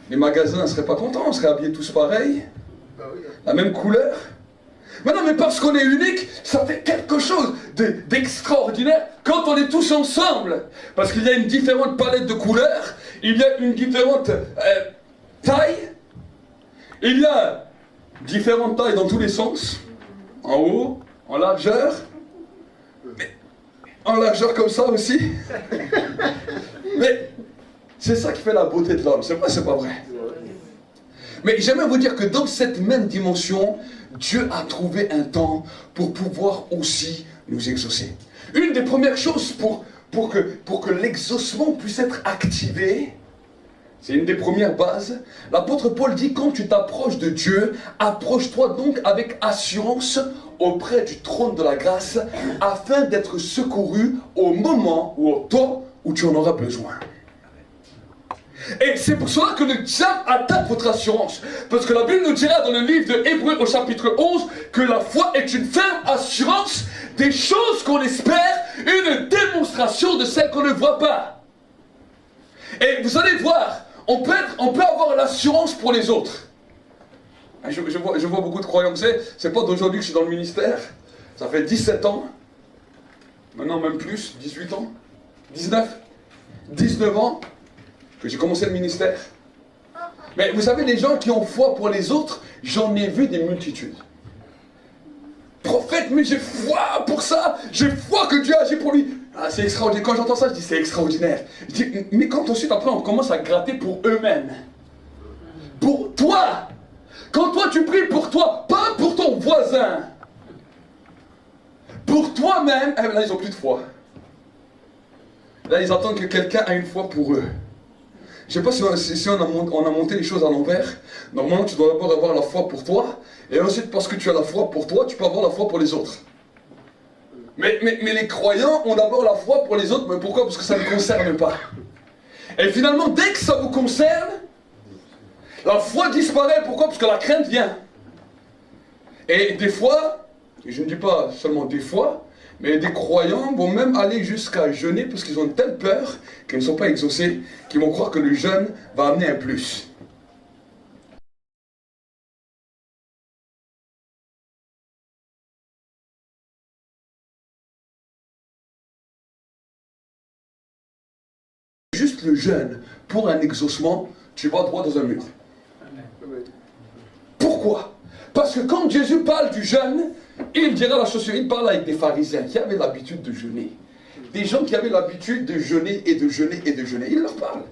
Les magasins ne seraient pas contents, on serait habillés tous pareils. La même couleur. Mais non, mais parce qu'on est unique, ça fait quelque chose d'extraordinaire quand on est tous ensemble. Parce qu'il y a une différente palette de couleurs, il y a une différente taille, il y a différentes tailles dans tous les sens, en haut, en largeur, mais en largeur comme ça aussi. Mais c'est ça qui fait la beauté de l'homme, c'est vrai, c'est pas vrai. Mais j'aimerais vous dire que dans cette même dimension, Dieu a trouvé un temps pour pouvoir aussi nous exaucer. Une des premières choses pour que l'exaucement puisse être activé, C'est une des premières bases. L'apôtre Paul dit, quand tu t'approches de Dieu, approche-toi donc avec assurance auprès du trône de la grâce, afin d'être secouru au moment ou au temps où tu en auras besoin. Et c'est pour cela que le diable attaque votre assurance. Parce que la Bible nous dira dans le livre de Hébreux au chapitre 11 que la foi est une ferme assurance des choses qu'on espère, une démonstration de celles qu'on ne voit pas. Et vous allez voir, on peut avoir l'assurance pour les autres. Je vois beaucoup de croyants, c'est pas d'aujourd'hui que je suis dans le ministère. Ça fait 17 ans, maintenant même plus, 18 ans, 19 ans que j'ai commencé le ministère. Mais vous savez, les gens qui ont foi pour les autres, j'en ai vu des multitudes. Prophète, mais j'ai foi pour ça, j'ai foi que Dieu agit pour lui. Ah, c'est extraordinaire. Quand j'entends ça, je dis c'est extraordinaire. Je dis, mais quand ensuite après on commence à gratter pour eux-mêmes, pour toi, quand toi tu pries pour toi, pas pour ton voisin, pour toi-même, eh, là ils n'ont plus de foi. Là ils attendent que quelqu'un ait une foi pour eux. Je ne sais pas si on a monté les choses à l'envers. Normalement tu dois d'abord avoir la foi pour toi, et ensuite parce que tu as la foi pour toi, tu peux avoir la foi pour les autres. Mais les croyants ont d'abord la foi pour les autres, mais pourquoi? Parce que ça ne concerne pas. Et finalement, dès que ça vous concerne, la foi disparaît. Pourquoi? Parce que la crainte vient. Et des fois, et je ne dis pas seulement des fois, mais des croyants vont même aller jusqu'à jeûner parce qu'ils ont telle peur qu'ils ne sont pas exaucés, qu'ils vont croire que le jeûne va amener un plus. Juste le jeûne pour un exaucement, tu vas droit dans un mur. Pourquoi? Parce que quand Jésus parle du jeûne, il dira la chose suivante, il parle avec des pharisiens qui avaient l'habitude de jeûner. Des gens qui avaient l'habitude de jeûner et de jeûner et de jeûner. Il leur parle.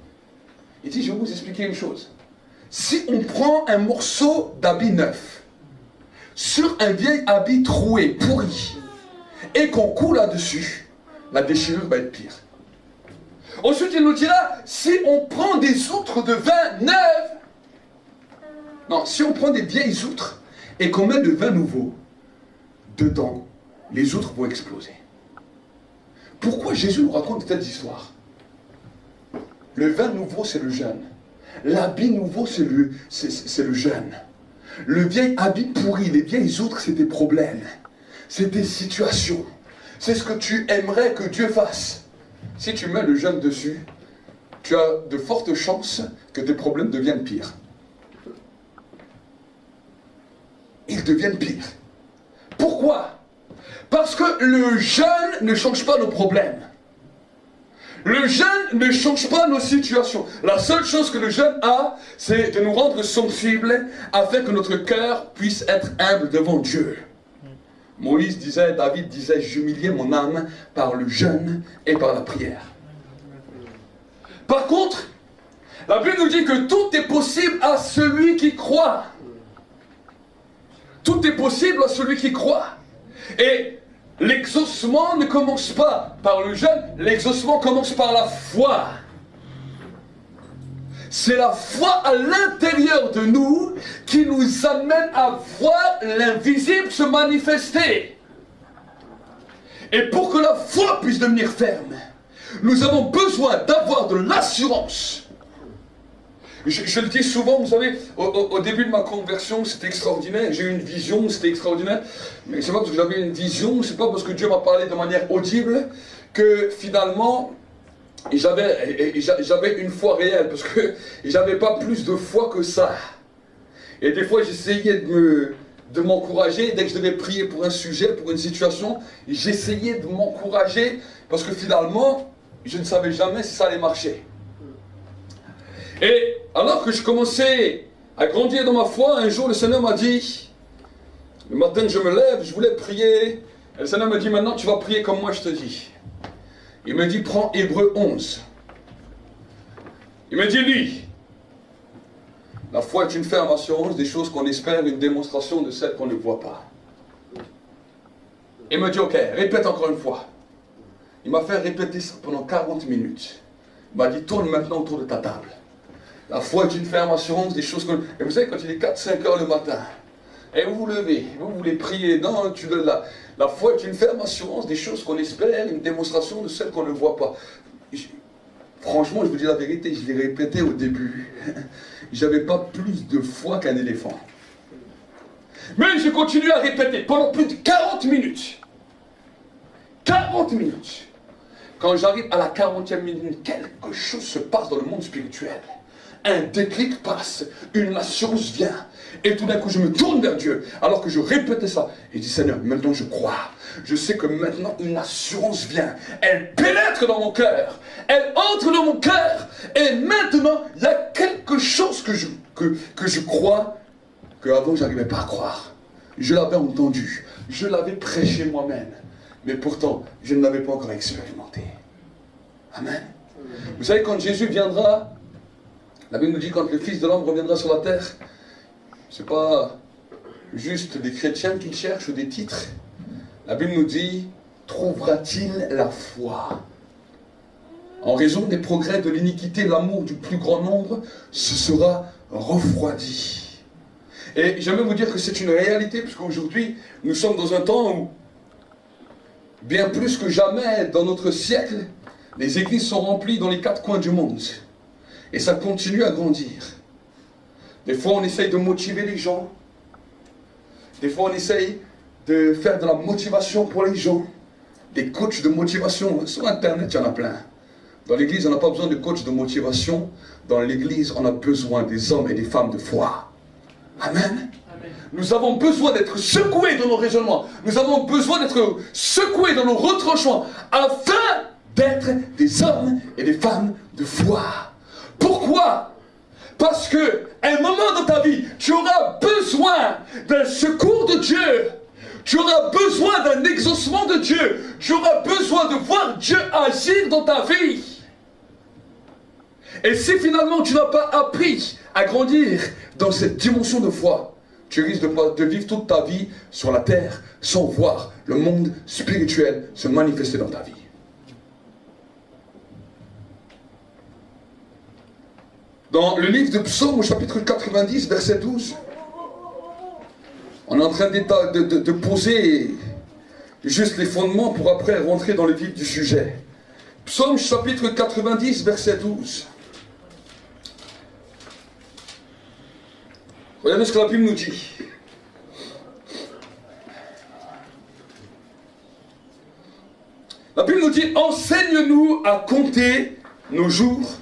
Il dit, je vais vous expliquer une chose. Si on prend un morceau d'habit neuf sur un vieil habit troué, pourri, et qu'on coule là-dessus, la déchirure va être pire. Ensuite, il nous dira, si on prend des outres de vin neuf, non, si on prend des vieilles outres et qu'on met le vin nouveau dedans, les outres vont exploser. Pourquoi Jésus nous raconte cette histoire? Le vin nouveau, c'est le jeûne. L'habit nouveau, c'est le jeûne. Le vieil habit pourri, les vieilles outres, c'est des problèmes. C'est des situations. C'est ce que tu aimerais que Dieu fasse. Si tu mets le jeûne dessus, tu as de fortes chances que tes problèmes deviennent pires. Ils deviennent pires. Pourquoi? Parce que le jeûne ne change pas nos problèmes. Le jeûne ne change pas nos situations. La seule chose que le jeûne a, c'est de nous rendre sensibles afin que notre cœur puisse être humble devant Dieu. Moïse disait, David disait, j'humiliais mon âme par le jeûne et par la prière. Par contre, la Bible nous dit que tout est possible à celui qui croit. Tout est possible à celui qui croit. Et l'exaucement ne commence pas par le jeûne, l'exaucement commence par la foi. C'est la foi à l'intérieur de nous qui nous amène à voir l'invisible se manifester. Et pour que la foi puisse devenir ferme, nous avons besoin d'avoir de l'assurance. Je le dis souvent, vous savez, au début de ma conversion, c'était extraordinaire. J'ai eu une vision, c'était extraordinaire. Mais c'est pas parce que j'avais une vision, c'est pas parce que Dieu m'a parlé de manière audible que finalement, j'avais une foi réelle. Parce que j'avais pas plus de foi que ça. Et des fois, j'essayais de m'encourager. Dès que je devais prier pour un sujet, pour une situation, j'essayais de m'encourager. Parce que finalement, je ne savais jamais si ça allait marcher. Et alors que je commençais à grandir dans ma foi, un jour le Seigneur m'a dit, le matin je me lève, je voulais prier, et le Seigneur me dit, maintenant tu vas prier comme moi je te dis. Il me dit, prends Hébreux 11. Il me dit, lis. La foi est une ferme assurance des choses qu'on espère, une démonstration de celles qu'on ne voit pas. Il me dit, ok, répète encore une fois. Il m'a fait répéter ça pendant 40 minutes. Il m'a dit, tourne maintenant autour de ta table. La foi est une ferme assurance des choses qu'on... Et vous savez, quand il est 4-5 heures le matin, et vous vous levez, vous voulez prier, non, la foi est une ferme assurance des choses qu'on espère, une démonstration de celles qu'on ne voit pas. Franchement, je vous dis la vérité, je l'ai répété au début. J'avais pas plus de foi qu'un éléphant. Mais je continue à répéter pendant plus de 40 minutes. 40 minutes. Quand j'arrive à la 40e minute, quelque chose se passe dans le monde spirituel. Un déclic passe, une assurance vient. Et tout d'un coup, je me tourne vers Dieu, alors que je répétais ça. Et je dis, Seigneur, maintenant je crois. Je sais que maintenant une assurance vient. Elle pénètre dans mon cœur. Elle entre dans mon cœur. Et maintenant, il y a quelque chose que je crois qu'avant, je n'arrivais pas à croire. Je l'avais entendu. Je l'avais prêché moi-même. Mais pourtant, je ne l'avais pas encore expérimenté. Amen. Vous savez, quand Jésus viendra, la Bible nous dit quand le Fils de l'homme reviendra sur la terre, ce n'est pas juste des chrétiens qui cherchent ou des titres. La Bible nous dit, trouvera-t-il la foi? En raison des progrès de l'iniquité, l'amour du plus grand nombre se sera refroidi. Et j'aimerais vous dire que c'est une réalité, puisqu'aujourd'hui, nous sommes dans un temps où, bien plus que jamais dans notre siècle, les églises sont remplies dans les 4 coins du monde. Et ça continue à grandir. Des fois, on essaye de motiver les gens. Des fois, on essaye de faire de la motivation pour les gens. Des coachs de motivation. Sur Internet, il y en a plein. Dans l'église, on n'a pas besoin de coachs de motivation. Dans l'église, on a besoin des hommes et des femmes de foi. Amen. Nous avons besoin d'être secoués dans nos raisonnements. Nous avons besoin d'être secoués dans nos retranchements afin d'être des hommes et des femmes de foi. Pourquoi? Parce que à un moment dans ta vie, tu auras besoin d'un secours de Dieu. Tu auras besoin d'un exaucement de Dieu. Tu auras besoin de voir Dieu agir dans ta vie. Et si finalement tu n'as pas appris à grandir dans cette dimension de foi, tu risques de vivre toute ta vie sur la terre sans voir le monde spirituel se manifester dans ta vie. Dans le livre de Psaume, au chapitre 90, verset 12, on est en train de poser juste les fondements pour après rentrer dans le vif du sujet. Psaume chapitre 90, verset 12. Regardez ce que la Bible nous dit. La Bible nous dit, enseigne-nous à compter nos jours,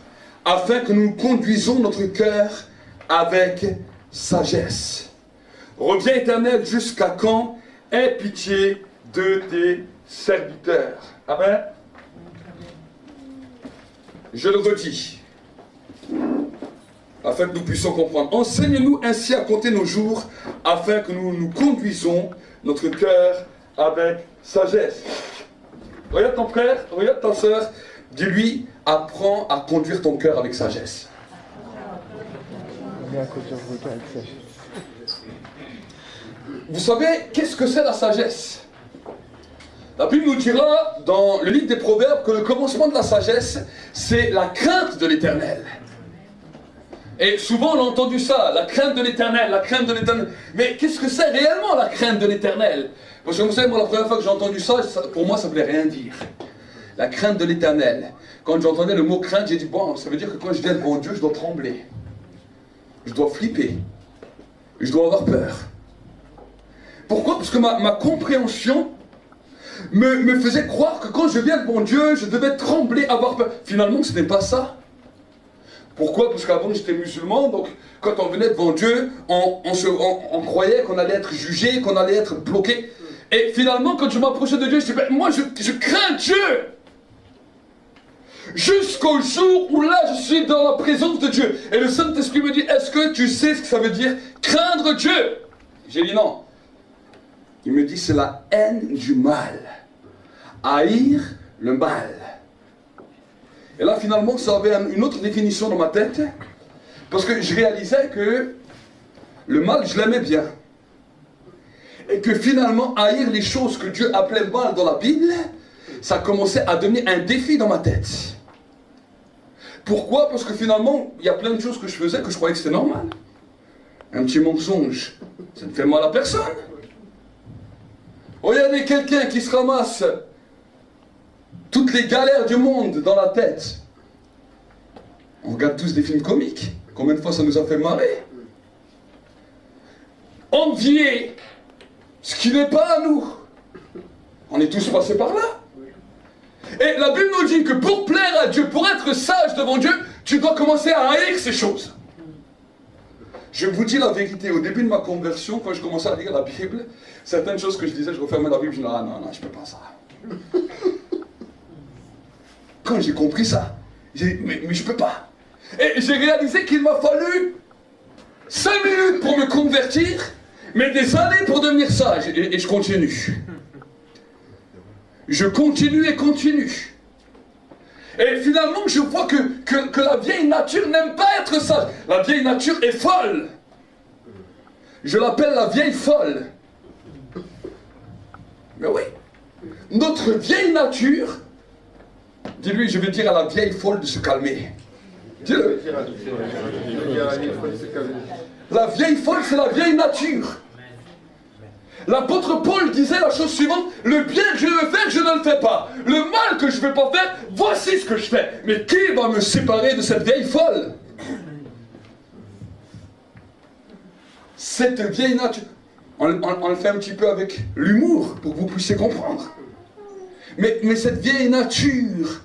afin que nous conduisons notre cœur avec sagesse. Reviens éternel, jusqu'à quand? Aie pitié de tes serviteurs. Amen. Je le redis, afin que nous puissions comprendre. Enseigne-nous ainsi à compter nos jours, afin que nous nous conduisons notre cœur avec sagesse. Regarde ton frère, regarde ta soeur, dis-lui, apprends à conduire ton cœur avec sagesse. Vous savez, qu'est-ce que c'est la sagesse? La Bible nous dira dans le livre des Proverbes que le commencement de la sagesse, c'est la crainte de l'Éternel. Et souvent on a entendu ça, la crainte de l'Éternel, la crainte de l'Éternel. Mais qu'est-ce que c'est réellement la crainte de l'Éternel? Parce que vous savez, moi la première fois que j'ai entendu ça, pour moi ça ne voulait rien dire. La crainte de l'Éternel. Quand j'entendais le mot crainte, j'ai dit, bon, ça veut dire que quand je viens devant Dieu, je dois trembler. Je dois flipper. Je dois avoir peur. Pourquoi? Parce que ma compréhension me faisait croire que quand je viens devant Dieu, je devais trembler, avoir peur. Finalement, ce n'est pas ça. Pourquoi? Parce qu'avant, j'étais musulman, donc quand on venait devant Dieu, on croyait qu'on allait être jugé, qu'on allait être bloqué. Et finalement, quand je m'approchais de Dieu, je disais, ben, moi, je crains Dieu. Jusqu'au jour où là, je suis dans la présence de Dieu. Et le Saint-Esprit me dit, est-ce que tu sais ce que ça veut dire craindre Dieu? J'ai dit non. Il me dit, c'est la haine du mal. Haïr le mal. Et là, finalement, ça avait une autre définition dans ma tête. Parce que je réalisais que le mal, je l'aimais bien. Et que finalement, haïr les choses que Dieu appelait mal dans la Bible, ça commençait à devenir un défi dans ma tête. Pourquoi? Parce que finalement, il y a plein de choses que je faisais que je croyais que c'était normal. Un petit mensonge, ça ne fait mal à personne. Regardez quelqu'un qui se ramasse toutes les galères du monde dans la tête. On regarde tous des films comiques. Combien de fois ça nous a fait marrer? Envier ce qui n'est pas à nous. On est tous passés par là. Et la Bible nous dit que pour plaire à Dieu, pour être sage devant Dieu, tu dois commencer à haïr ces choses. Je vous dis la vérité, au début de ma conversion, quand je commençais à lire la Bible, certaines choses que je disais, je refermais la Bible, je disais, ah non, je ne peux pas ça. Quand j'ai compris ça, j'ai dit, mais je ne peux pas. Et j'ai réalisé qu'il m'a fallu 5 minutes pour me convertir, mais des années pour devenir sage. Et je continue. Je continue et continue. Et finalement, je vois que la vieille nature n'aime pas être sage. La vieille nature est folle. Je l'appelle la vieille folle. Mais oui. Notre vieille nature, dis-lui, je vais dire à la vieille folle de se calmer. Dis-le. La vieille folle, c'est la vieille nature. L'apôtre Paul disait la chose suivante: le bien que je veux faire, je ne le fais pas. Le mal que je ne veux pas faire, voici ce que je fais. Mais qui va me séparer de cette vieille folle? Cette vieille nature. On le fait un petit peu avec l'humour pour que vous puissiez comprendre. Mais cette vieille nature,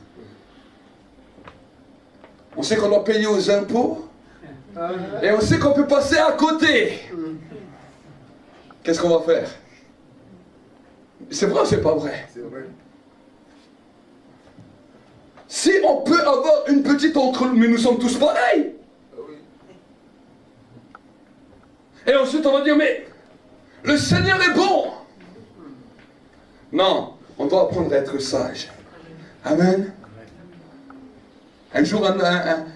on sait qu'on doit payer aux impôts et on sait qu'on peut passer à côté. Qu'est-ce qu'on va faire? C'est vrai ou c'est pas vrai? C'est vrai. Si on peut avoir une petite entre nous, mais nous sommes tous pareils. Et ensuite on va dire, mais le Seigneur est bon. Non, on doit apprendre à être sage. Amen. Un jour,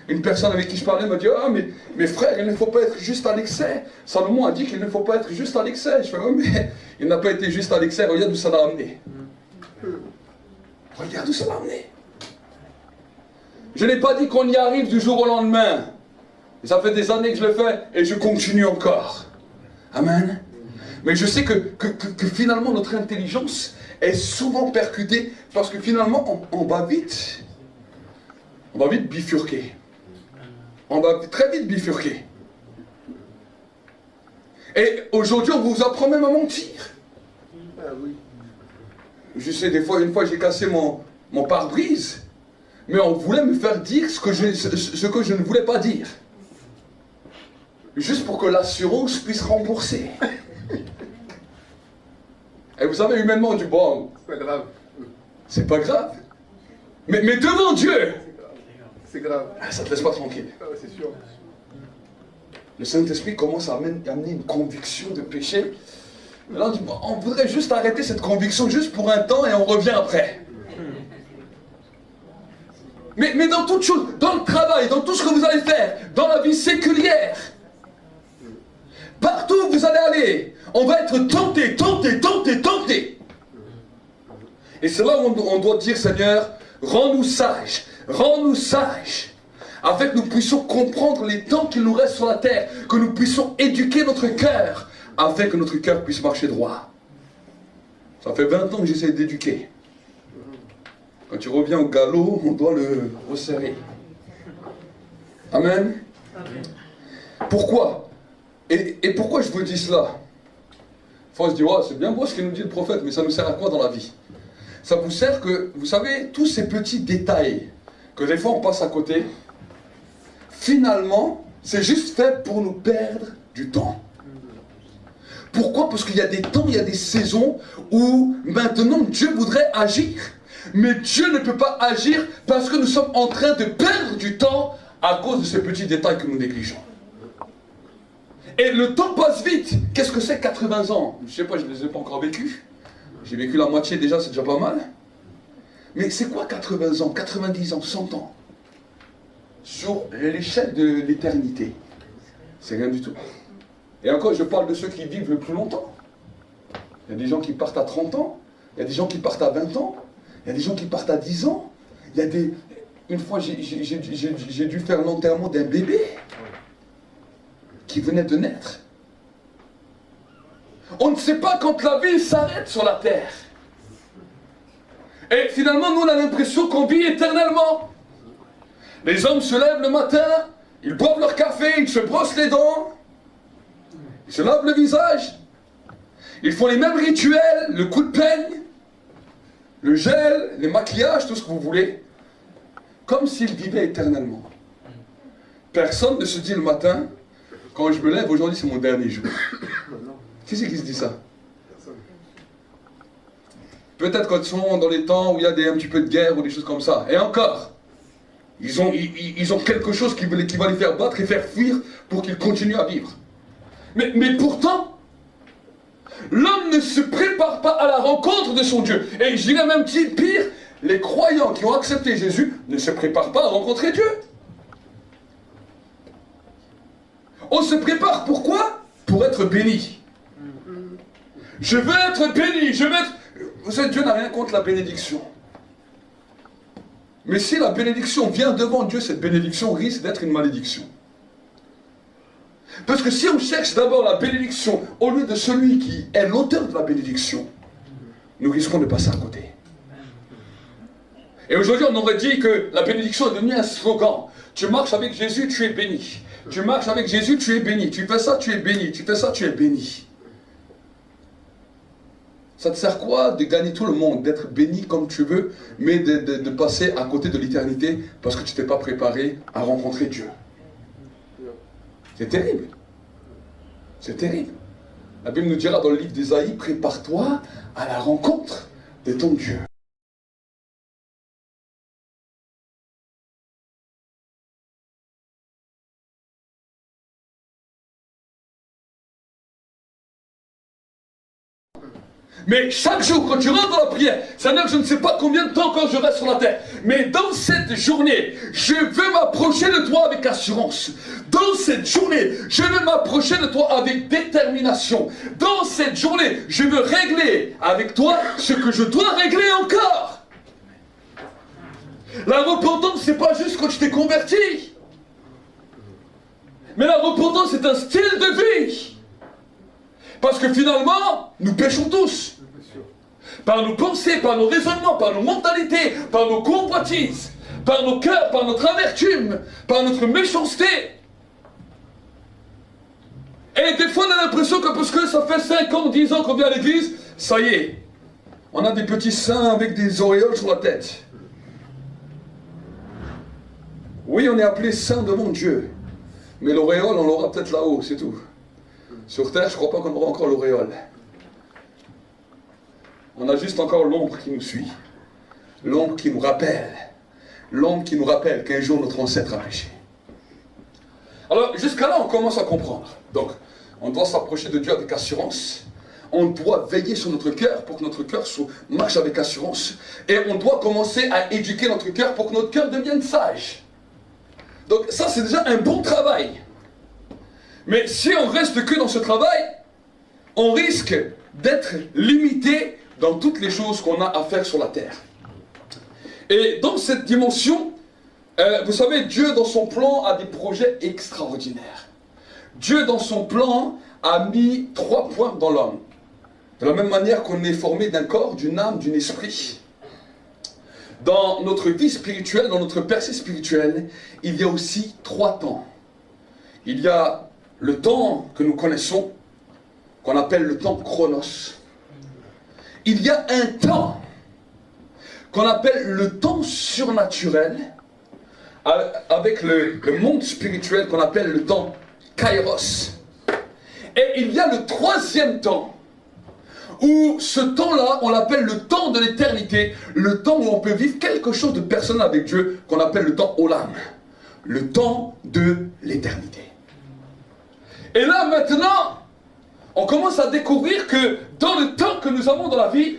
une personne avec qui je parlais m'a dit, ah, mais frère, il ne faut pas être juste à l'excès. Salomon a dit qu'il ne faut pas être juste à l'excès. Je fais, oui, mais il n'a pas été juste à l'excès. Regarde où ça l'a amené. Regarde où ça l'a amené. Je n'ai pas dit qu'on y arrive du jour au lendemain. Ça fait des années que je le fais et je continue encore. Amen. Mais je sais que finalement, notre intelligence est souvent percutée parce que finalement, on va vite. On va vite bifurquer. On va très vite bifurquer. Et aujourd'hui, on vous apprend même à mentir. Ah oui. Je sais, des fois, une fois, j'ai cassé mon pare-brise, mais on voulait me faire dire ce que je ne voulais pas dire. Juste pour que l'assurance puisse rembourser. Et vous savez, humainement, on dit, bon, c'est pas grave. C'est pas grave. Mais devant Dieu, c'est grave. Ah, ça ne te laisse pas tranquille. Ah, c'est sûr. Le Saint-Esprit commence à amener une conviction de péché. Là, on dit, bon, on voudrait juste arrêter cette conviction juste pour un temps et on revient après. Mais dans toute chose, dans le travail, dans tout ce que vous allez faire, dans la vie séculière, partout où vous allez aller, on va être tenté, tenté, tenté, tenté. Et c'est là où on doit dire, Seigneur, rends-nous sages. Rends-nous sages, afin que nous puissions comprendre les temps qu'il nous reste sur la terre, que nous puissions éduquer notre cœur, afin que notre cœur puisse marcher droit. Ça fait 20 ans que j'essaie d'éduquer. Quand tu reviens au galop, on doit le resserrer. Amen. Pourquoi? Et pourquoi je vous dis cela? Faut se dire, oh, c'est bien beau ce qu'il nous dit le prophète, mais ça nous sert à quoi dans la vie? Ça vous sert que, vous savez, tous ces petits détails que des fois on passe à côté, finalement, c'est juste fait pour nous perdre du temps. Pourquoi? Parce qu'il y a des temps, il y a des saisons où maintenant Dieu voudrait agir. Mais Dieu ne peut pas agir parce que nous sommes en train de perdre du temps à cause de ces petits détails que nous négligeons. Et le temps passe vite. Qu'est-ce que c'est 80 ans? Je ne sais pas, je ne les ai pas encore vécus. J'ai vécu la moitié déjà, c'est déjà pas mal. Mais c'est quoi 80 ans, 90 ans, 100 ans? Sur l'échelle de l'éternité, c'est rien du tout. Et encore, je parle de ceux qui vivent le plus longtemps. Il y a des gens qui partent à 30 ans, il y a des gens qui partent à 20 ans, il y a des gens qui partent à 10 ans, il y a des... une fois, j'ai dû faire l'enterrement d'un bébé qui venait de naître. On ne sait pas quand la vie s'arrête sur la terre. Et finalement, nous, on a l'impression qu'on vit éternellement. Les hommes se lèvent le matin, ils boivent leur café, ils se brossent les dents, ils se lavent le visage, ils font les mêmes rituels, le coup de peigne, le gel, les maquillages, tout ce que vous voulez, comme s'ils vivaient éternellement. Personne ne se dit le matin, quand je me lève, aujourd'hui c'est mon dernier jour. Qui c'est qui se dit ça? Peut-être quand ils sont dans les temps où il y a un petit peu de guerre ou des choses comme ça. Et encore, ils ont quelque chose qui va les faire battre et faire fuir pour qu'ils continuent à vivre. Mais pourtant, l'homme ne se prépare pas à la rencontre de son Dieu. Et je dirais même pire, les croyants qui ont accepté Jésus ne se préparent pas à rencontrer Dieu. On se prépare pourquoi? Pour être béni. Je veux être béni, je veux être... Vous savez, Dieu n'a rien contre la bénédiction. Mais si la bénédiction vient devant Dieu, cette bénédiction risque d'être une malédiction. Parce que si on cherche d'abord la bénédiction au lieu de celui qui est l'auteur de la bénédiction, nous risquons de passer à côté. Et aujourd'hui, on aurait dit que la bénédiction est devenue un slogan. Tu marches avec Jésus, tu es béni. Tu marches avec Jésus, tu es béni. Tu fais ça, tu es béni. Tu fais ça, tu es béni. Ça te sert quoi de gagner tout le monde, d'être béni comme tu veux, mais de passer à côté de l'éternité parce que tu ne t'es pas préparé à rencontrer Dieu? C'est terrible. C'est terrible. La Bible nous dira dans le livre d'Ésaïe, prépare-toi à la rencontre de ton Dieu. Mais chaque jour, quand tu rentres dans la prière, Seigneur, je ne sais pas combien de temps quand je reste sur la terre, mais dans cette journée, je veux m'approcher de toi avec assurance. Dans cette journée, je veux m'approcher de toi avec détermination. Dans cette journée, je veux régler avec toi ce que je dois régler encore. La repentance, c'est pas juste quand tu t'es converti. Mais la repentance, c'est un style de vie. Parce que finalement, nous péchons tous. Par nos pensées, par nos raisonnements, par nos mentalités, par nos convoitises, par nos cœurs, par notre amertume, par notre méchanceté. Et des fois, on a l'impression que parce que ça fait 5 ans, 10 ans qu'on vient à l'église, ça y est, on a des petits seins avec des auréoles sur la tête. Oui, on est appelé saint devant Dieu. Mais l'auréole, on l'aura peut-être là-haut, c'est tout. Sur terre, je ne crois pas qu'on aura encore l'auréole. On a juste encore l'ombre qui nous suit. L'ombre qui nous rappelle. L'ombre qui nous rappelle qu'un jour notre ancêtre a péché. Alors, jusqu'à là, on commence à comprendre. Donc, on doit s'approcher de Dieu avec assurance. On doit veiller sur notre cœur pour que notre cœur marche avec assurance. Et on doit commencer à éduquer notre cœur pour que notre cœur devienne sage. Donc, ça, c'est déjà un bon travail. Mais si on reste que dans ce travail, on risque d'être limité dans toutes les choses qu'on a à faire sur la terre. Et dans cette dimension, vous savez, Dieu dans son plan a des projets extraordinaires. Dieu dans son plan a mis 3 points dans l'homme. De la même manière qu'on est formé d'un corps, d'une âme, d'un esprit. Dans notre vie spirituelle, dans notre percée spirituelle, il y a aussi 3 temps. Il y a le temps que nous connaissons, qu'on appelle le temps chronos. Il y a un temps qu'on appelle le temps surnaturel, avec le monde spirituel qu'on appelle le temps kairos. Et il y a le 3e temps, où ce temps-là, on l'appelle le temps de l'éternité, le temps où on peut vivre quelque chose de personnel avec Dieu, qu'on appelle le temps olam, le temps de l'éternité. Et là, maintenant, on commence à découvrir que dans le temps que nous avons dans la vie,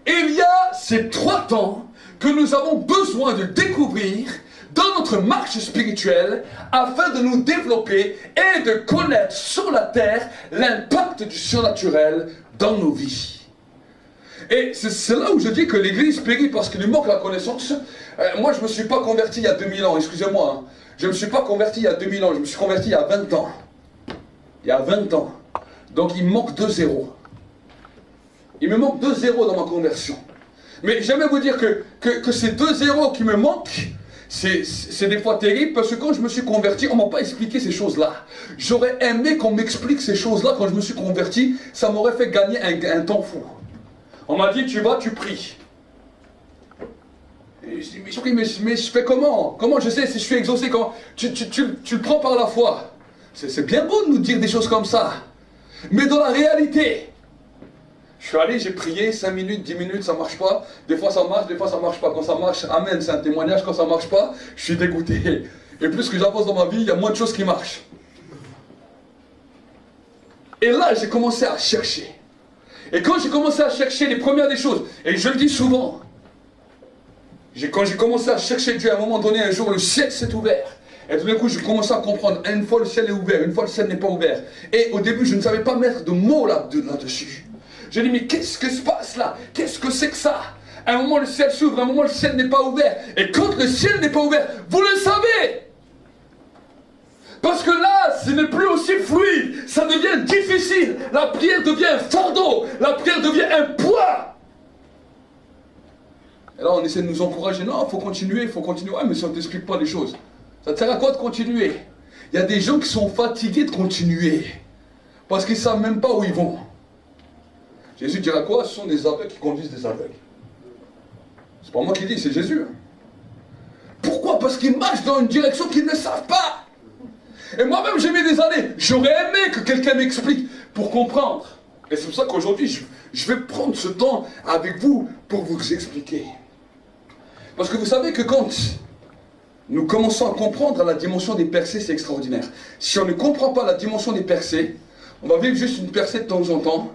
il y a ces 3 temps que nous avons besoin de découvrir dans notre marche spirituelle afin de nous développer et de connaître sur la terre l'impact du surnaturel dans nos vies. Et c'est là où je dis que l'église périt parce qu'il lui manque la connaissance. Moi, je ne me suis pas converti il y a 2000 ans, excusez-moi. Hein. Je ne me suis pas converti il y a 2000 ans, je me suis converti il y a 20 ans. Il y a 20 ans. Donc il me manque 2 zéros. Il me manque 2 zéros dans ma conversion. Mais j'aimerais vous dire que ces 2 zéros qui me manquent, c'est des fois terrible parce que quand je me suis converti, on ne m'a pas expliqué ces choses-là. J'aurais aimé qu'on m'explique ces choses-là quand je me suis converti, ça m'aurait fait gagner un temps fou. On m'a dit, tu vas, tu pries. Et je dis, mais je fais comment? Comment je sais si je suis exaucé? Comment? Tu le prends par la foi. C'est bien beau de nous dire des choses comme ça. Mais dans la réalité, je suis allé, j'ai prié 5 minutes, 10 minutes, ça ne marche pas. Des fois ça marche, des fois ça ne marche pas. Quand ça marche, amen, c'est un témoignage. Quand ça ne marche pas, je suis dégoûté. Et plus que j'avance dans ma vie, il y a moins de choses qui marchent. Et là, j'ai commencé à chercher. Et quand j'ai commencé à chercher les premières des choses, et je le dis souvent, quand j'ai commencé à chercher Dieu, à un moment donné, un jour, le ciel s'est ouvert. Et tout d'un coup, je commençais à comprendre, une fois le ciel est ouvert, une fois le ciel n'est pas ouvert. Et au début, je ne savais pas mettre de mots là-dessus. J'ai dit, mais qu'est-ce que se passe là? Qu'est-ce que c'est que ça? À un moment, le ciel s'ouvre, à un moment, le ciel n'est pas ouvert. Et quand le ciel n'est pas ouvert, vous le savez! Parce que là, ce n'est plus aussi fluide, ça devient difficile. La prière devient un fardeau, la prière devient un poids. Et là, on essaie de nous encourager. Non, il faut continuer, il faut continuer. Ouais, mais si on ne t'explique pas les choses, ça te sert à quoi de continuer? Il y a des gens qui sont fatigués de continuer. Parce qu'ils ne savent même pas où ils vont. Jésus dira quoi? Ce sont des aveugles qui conduisent des aveugles. C'est pas moi qui dis, c'est Jésus. Pourquoi? Parce qu'ils marchent dans une direction qu'ils ne savent pas. Et moi-même, j'ai mis des années. J'aurais aimé que quelqu'un m'explique pour comprendre. Et c'est pour ça qu'aujourd'hui, je vais prendre ce temps avec vous pour vous expliquer. Parce que vous savez que quand nous commençons à comprendre la dimension des percées, c'est extraordinaire. Si on ne comprend pas la dimension des percées, on va vivre juste une percée de temps en temps.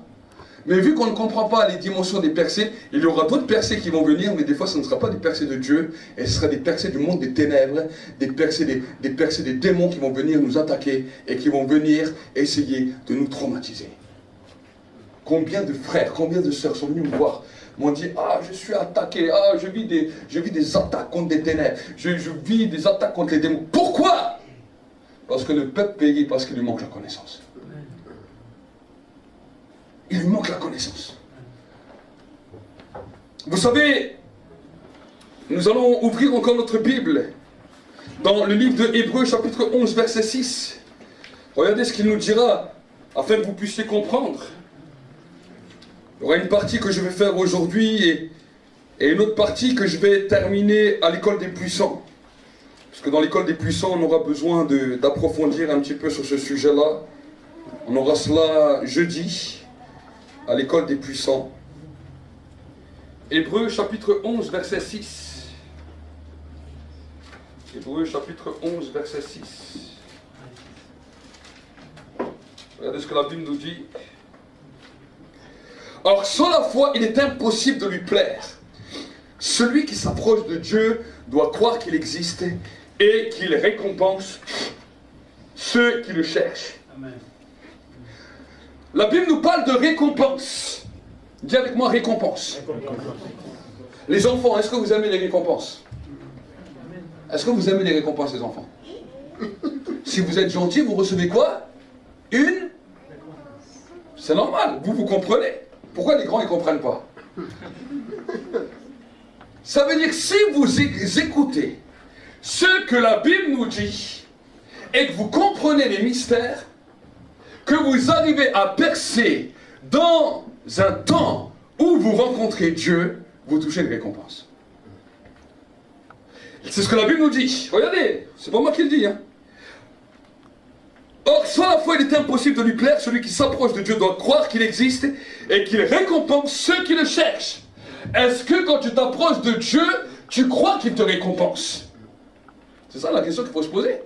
Mais vu qu'on ne comprend pas les dimensions des percées, il y aura d'autres percées qui vont venir, mais des fois ce ne sera pas des percées de Dieu, et ce sera des percées du monde des ténèbres, des percées des démons qui vont venir nous attaquer et qui vont venir essayer de nous traumatiser. Combien de frères, combien de sœurs sont venus me voir, m'ont dit, ah je suis attaqué, ah je vis des attaques contre des ténèbres, je vis des attaques contre les démons. Pourquoi? Parce que le peuple périt parce qu'il lui manque la connaissance. Il lui manque la connaissance. Vous savez, nous allons ouvrir encore notre Bible dans le livre de Hébreux, chapitre 11, verset 6. Regardez ce qu'il nous dira, afin que vous puissiez comprendre. Il y aura une partie que je vais faire aujourd'hui et une autre partie que je vais terminer à l'école des puissants. Parce que dans l'école des puissants, on aura besoin d'approfondir un petit peu sur ce sujet-là. On aura cela jeudi. À l'école des puissants. Hébreux chapitre 11 verset 6. Hébreux chapitre 11 verset 6. Regardez ce que la Bible nous dit. Or sans la foi il est impossible de lui plaire. Celui qui s'approche de Dieu doit croire qu'il existe et qu'il récompense ceux qui le cherchent. Amen. La Bible nous parle de récompense. Dis avec moi récompense. Les enfants, est-ce que vous aimez les récompenses? Est-ce que vous aimez les récompenses, les enfants? Si vous êtes gentil, vous recevez quoi? Une? C'est normal, vous comprenez. Pourquoi les grands, ils ne comprennent pas? Ça veut dire que si vous écoutez ce que la Bible nous dit et que vous comprenez les mystères, que vous arrivez à percer dans un temps où vous rencontrez Dieu, vous touchez une récompense. C'est ce que la Bible nous dit. Regardez, c'est pas moi qui le dis. Hein. Or, sans la foi, il est impossible de lui plaire. Celui qui s'approche de Dieu doit croire qu'il existe et qu'il récompense ceux qui le cherchent. Est-ce que quand tu t'approches de Dieu, tu crois qu'il te récompense? C'est ça la question qu'il faut se poser.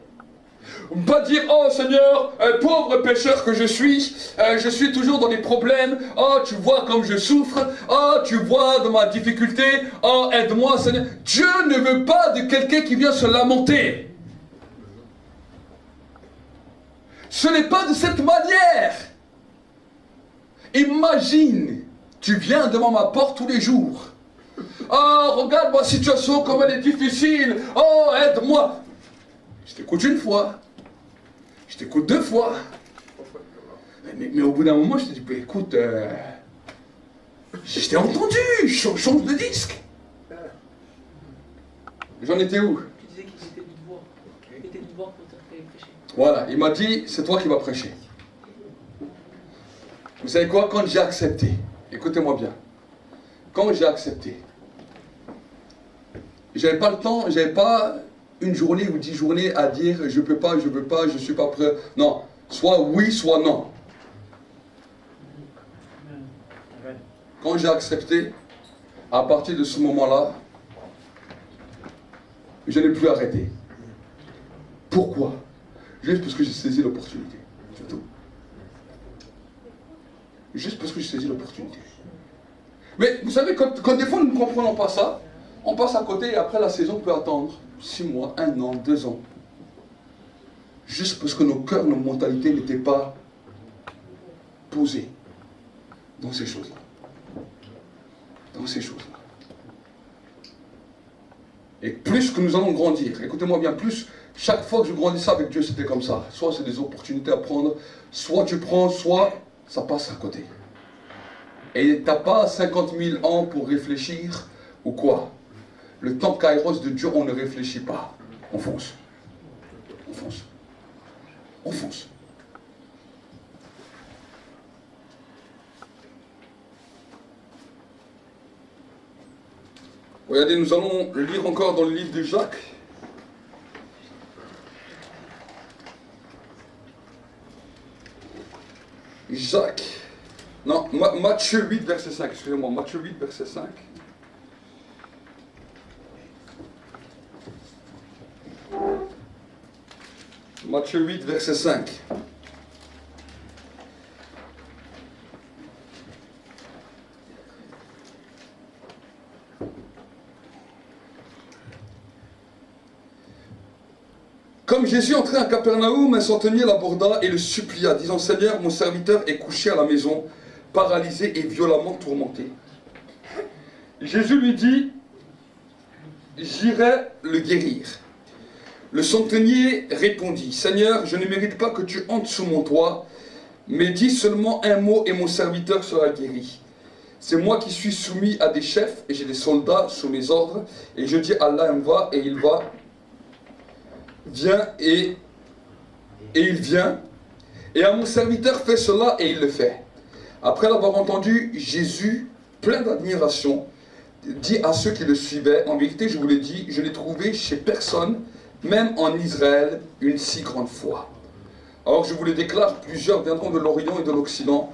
Pas dire, oh Seigneur, pauvre pécheur que je suis toujours dans des problèmes, oh tu vois comme je souffre, oh tu vois de ma difficulté, oh aide-moi Seigneur. Dieu ne veut pas de quelqu'un qui vient se lamenter. Ce n'est pas de cette manière. Imagine, Tu viens devant ma porte tous les jours. Oh, regarde ma situation, comme elle est difficile. Oh, aide-moi. Je t'écoute une fois. Je t'écoute 2 fois. Mais au bout d'un moment, je te dis, bah, écoute, je t'ai entendu, change de disque. J'en étais où? Tu disais qu'il était venu te voir. Il était venu te voir pour te faire prêcher. Voilà, il m'a dit, c'est toi qui vas prêcher. Vous savez quoi? Quand j'ai accepté, écoutez-moi bien, quand j'ai accepté, j'avais pas le temps, j'avais pas une journée ou 10 journées à dire je peux pas, je veux pas, je suis pas prêt. Non, soit oui, soit non. Quand j'ai accepté, à partir de ce moment-là, je n'ai plus arrêté. Pourquoi? Juste parce que j'ai saisi l'opportunité. C'est tout. Juste parce que j'ai saisi l'opportunité. Mais vous savez, quand des fois nous ne comprenons pas ça, on passe à côté et après la saison peut attendre 6 mois, 1 an, 2 ans. Juste parce que nos cœurs, nos mentalités n'étaient pas posées dans ces choses-là. Dans ces choses-là. Et plus que nous allons grandir, écoutez-moi bien, plus chaque fois que je grandissais avec Dieu, c'était comme ça. Soit c'est des opportunités à prendre, soit tu prends, soit ça passe à côté. Et tu n'as pas 50 000 ans pour réfléchir ou quoi. Le temps kairos de Dieu, on ne réfléchit pas. On fonce. On fonce. On fonce. Regardez, nous allons lire encore dans le livre de Jacques. Jacques. Non, Matthieu 8, verset 5. Excusez-moi, Matthieu 8, verset 5. Matthieu 8, verset 5. Comme Jésus entrait à Capernaum, un centenier l'aborda et le supplia, disant, « Seigneur, mon serviteur est couché à la maison, paralysé et violemment tourmenté. » Jésus lui dit, « J'irai le guérir. » Le centenier répondit, « Seigneur, je ne mérite pas que tu entres sous mon toit, mais dis seulement un mot et mon serviteur sera guéri. C'est moi qui suis soumis à des chefs et j'ai des soldats sous mes ordres, et je dis à l'un va et il va. Viens et il vient, et à mon serviteur fais cela et il le fait. » Après l'avoir entendu, Jésus, plein d'admiration, dit à ceux qui le suivaient, « En vérité, je vous le dis, je n'ai trouvé chez personne, même en Israël, une si grande foi. Alors je vous le déclare, plusieurs viendront de l'Orient et de l'Occident,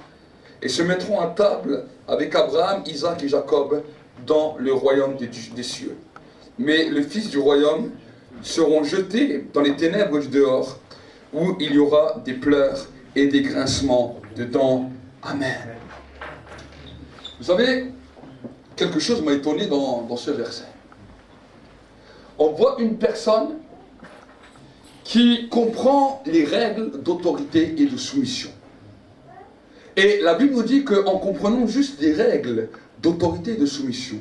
et se mettront à table avec Abraham, Isaac et Jacob dans le royaume des cieux. Mais le Fils du royaume seront jetés dans les ténèbres du dehors, où il y aura des pleurs et des grincements de dents. Amen. » Vous savez, quelque chose m'a étonné dans ce verset. On voit une personne qui comprend les règles d'autorité et de soumission. Et la Bible nous dit qu'en comprenant juste les règles d'autorité et de soumission,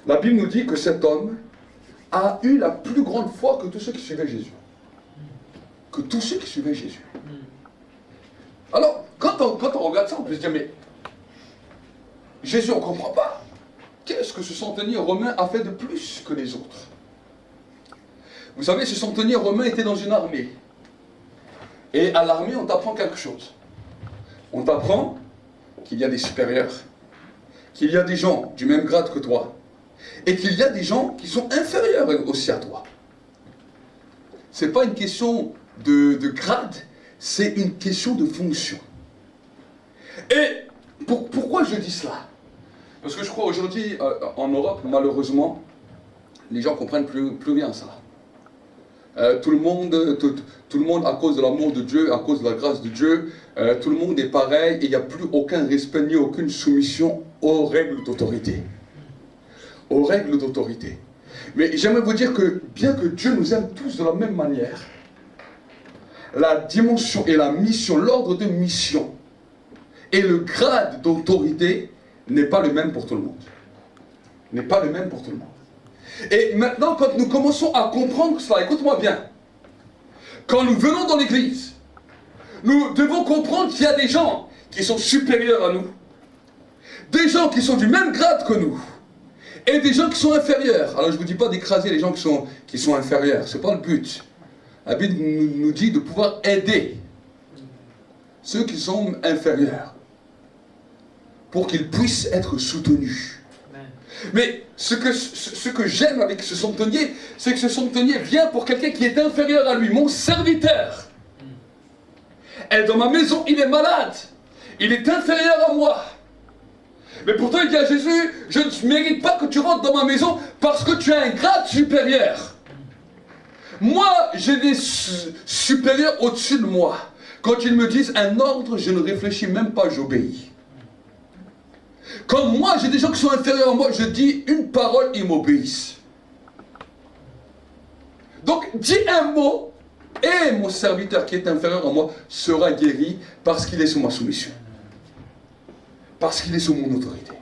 la Bible nous dit que cet homme a eu la plus grande foi que tous ceux qui suivaient Jésus. Que tous ceux qui suivaient Jésus. Alors, quand on regarde ça, on peut se dire, mais Jésus, on ne comprend pas. Qu'est-ce que ce centenier romain a fait de plus que les autres? Vous savez, ce centenier romain était dans une armée. Et à l'armée, on t'apprend quelque chose. On t'apprend qu'il y a des supérieurs, qu'il y a des gens du même grade que toi, et qu'il y a des gens qui sont inférieurs aussi à toi. Ce n'est pas une question de grade, c'est une question de fonction. Et pourquoi je dis cela? Parce que je crois aujourd'hui, en Europe, malheureusement, les gens ne comprennent plus rien ça. Tout le monde, à cause de l'amour de Dieu, à cause de la grâce de Dieu, tout le monde est pareil et il n'y a plus aucun respect ni aucune soumission aux règles d'autorité. Aux règles d'autorité. Mais j'aimerais vous dire que bien que Dieu nous aime tous de la même manière, la dimension et la mission, l'ordre de mission et le grade d'autorité n'est pas le même pour tout le monde. N'est pas le même pour tout le monde. Et maintenant, quand nous commençons à comprendre cela, écoute-moi bien, quand nous venons dans l'église, nous devons comprendre qu'il y a des gens qui sont supérieurs à nous, des gens qui sont du même grade que nous, et des gens qui sont inférieurs. Alors je ne vous dis pas d'écraser les gens qui sont inférieurs, ce n'est pas le but. La Bible nous dit de pouvoir aider ceux qui sont inférieurs, pour qu'ils puissent être soutenus. Mais ce que j'aime avec ce centenier, c'est que ce centenier vient pour quelqu'un qui est inférieur à lui, mon serviteur. Et dans ma maison, il est malade. Il est inférieur à moi. Mais pourtant, il dit à Jésus, je ne mérite pas que tu rentres dans ma maison parce que tu as un grade supérieur. Moi, j'ai des supérieurs au-dessus de moi. Quand ils me disent un ordre, je ne réfléchis même pas, j'obéis. Quand moi, j'ai des gens qui sont inférieurs à moi, je dis une parole, ils m'obéissent. Donc, dis un mot, et mon serviteur qui est inférieur à moi sera guéri parce qu'il est sous ma soumission. Parce qu'il est sous mon autorité.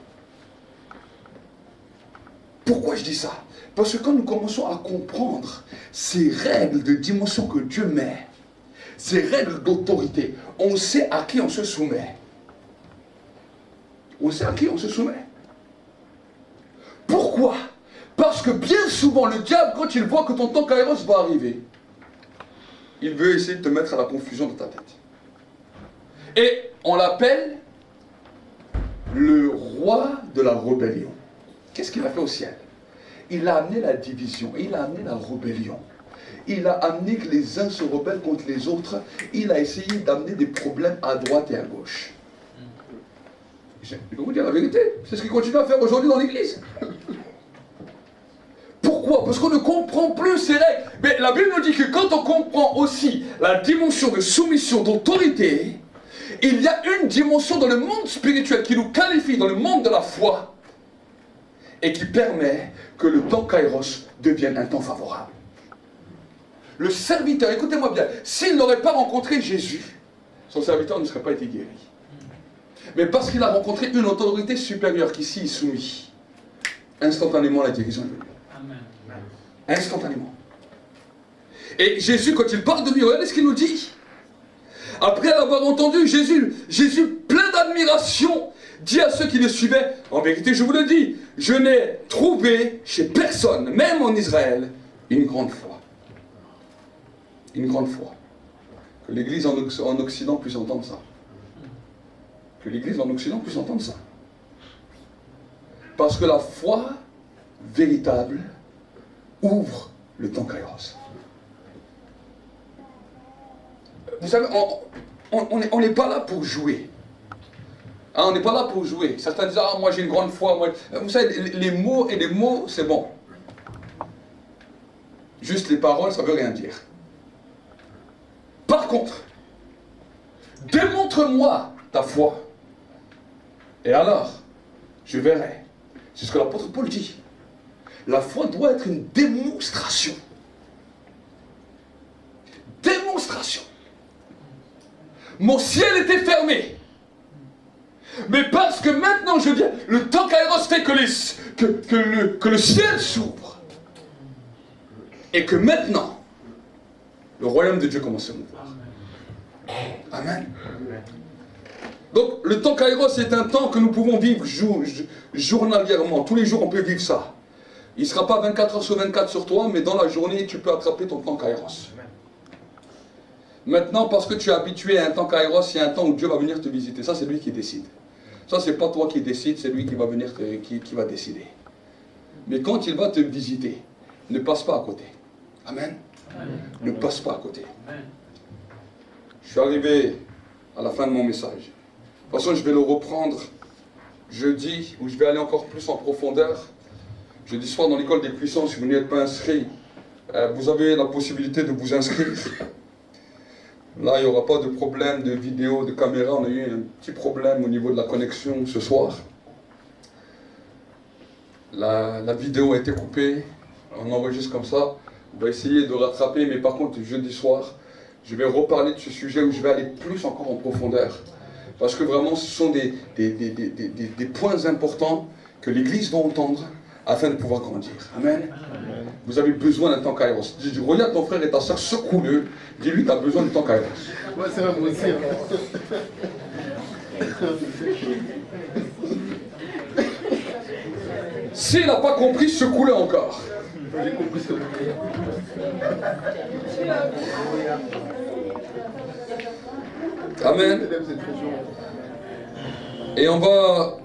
Pourquoi je dis ça? Parce que quand nous commençons à comprendre ces règles de dimension que Dieu met, ces règles d'autorité, on sait à qui on se soumet. On sait à qui on se soumet. Pourquoi? Parce que bien souvent, le diable, quand il voit que ton temps kairos va arriver, il veut essayer de te mettre à la confusion dans ta tête. Et on l'appelle le roi de la rébellion. Qu'est-ce qu'il a fait au ciel? Il a amené la division, il a amené la rébellion. Il a amené que les uns se rebellent contre les autres. Il a essayé d'amener des problèmes à droite et à gauche. Je vais vous dire la vérité, c'est ce qu'il continue à faire aujourd'hui dans l'église. Pourquoi? Parce qu'on ne comprend plus ces règles. Mais la Bible nous dit que quand on comprend aussi la dimension de soumission, d'autorité, il y a une dimension dans le monde spirituel qui nous qualifie dans le monde de la foi et qui permet que le temps kairos devienne un temps favorable. Le serviteur, écoutez-moi bien, s'il n'aurait pas rencontré Jésus, son serviteur ne serait pas été guéri. Mais parce qu'il a rencontré une autorité supérieure qui s'y est soumise, instantanément la guérison est venue. Amen. Instantanément. Et Jésus, quand il parle de lui, regardez ce qu'il nous dit. Après l'avoir entendu, Jésus, plein d'admiration, dit à ceux qui le suivaient, en vérité, je vous le dis, je n'ai trouvé chez personne, même en Israël, une grande foi. Une grande foi. Que l'Église en Occident puisse entendre ça. Que l'Église en Occident puisse entendre ça. Parce que la foi véritable ouvre le temps kairos. Vous savez, on n'est pas là pour jouer. Hein, on n'est pas là pour jouer. Certains disent, ah, moi j'ai une grande foi. Moi... Vous savez, les mots et les mots, c'est bon. Juste les paroles, ça ne veut rien dire. Par contre, démontre-moi ta foi. Et alors, je verrai. C'est ce que l'apôtre Paul dit. La foi doit être une démonstration. Démonstration. Mon ciel était fermé. Mais parce que maintenant, je viens, le temps kairos fait que le ciel s'ouvre. Et que maintenant, le royaume de Dieu commence à mouvoir. Amen. Donc, le temps kairos est un temps que nous pouvons vivre journalièrement. Tous les jours, on peut vivre ça. Il ne sera pas 24 heures sur 24 sur toi, mais dans la journée, tu peux attraper ton temps kairos. Maintenant, parce que tu es habitué à un temps kairos, il y a un temps où Dieu va venir te visiter. Ça, c'est lui qui décide. Ça, c'est pas toi qui décide, c'est lui qui va venir, qui va décider. Mais quand il va te visiter, ne passe pas à côté. Amen. Amen. Ne passe pas à côté. Amen. Je suis arrivé à la fin de mon message. De toute façon, je vais le reprendre jeudi, où je vais aller encore plus en profondeur. Jeudi soir, dans l'école des puissants, si vous n'êtes pas inscrit, vous avez la possibilité de vous inscrire. Là, il n'y aura pas de problème de vidéo, de caméra. On a eu un petit problème au niveau de la connexion ce soir. La vidéo a été coupée. On enregistre comme ça. On va essayer de rattraper, mais par contre, jeudi soir, je vais reparler de ce sujet où je vais aller plus encore en profondeur. Parce que vraiment, ce sont des points importants que l'Église doit entendre afin de pouvoir grandir. Amen. Vous avez besoin d'un temps Kairos. Regarde ton frère et ta soeur, secoue-le. Dis-lui, tu as besoin de temps Kairos. Ouais, c'est vrai, moi aussi. S'il n'a pas compris, secoue-le encore. J'ai compris ce que vous voulez. Amen. Et on va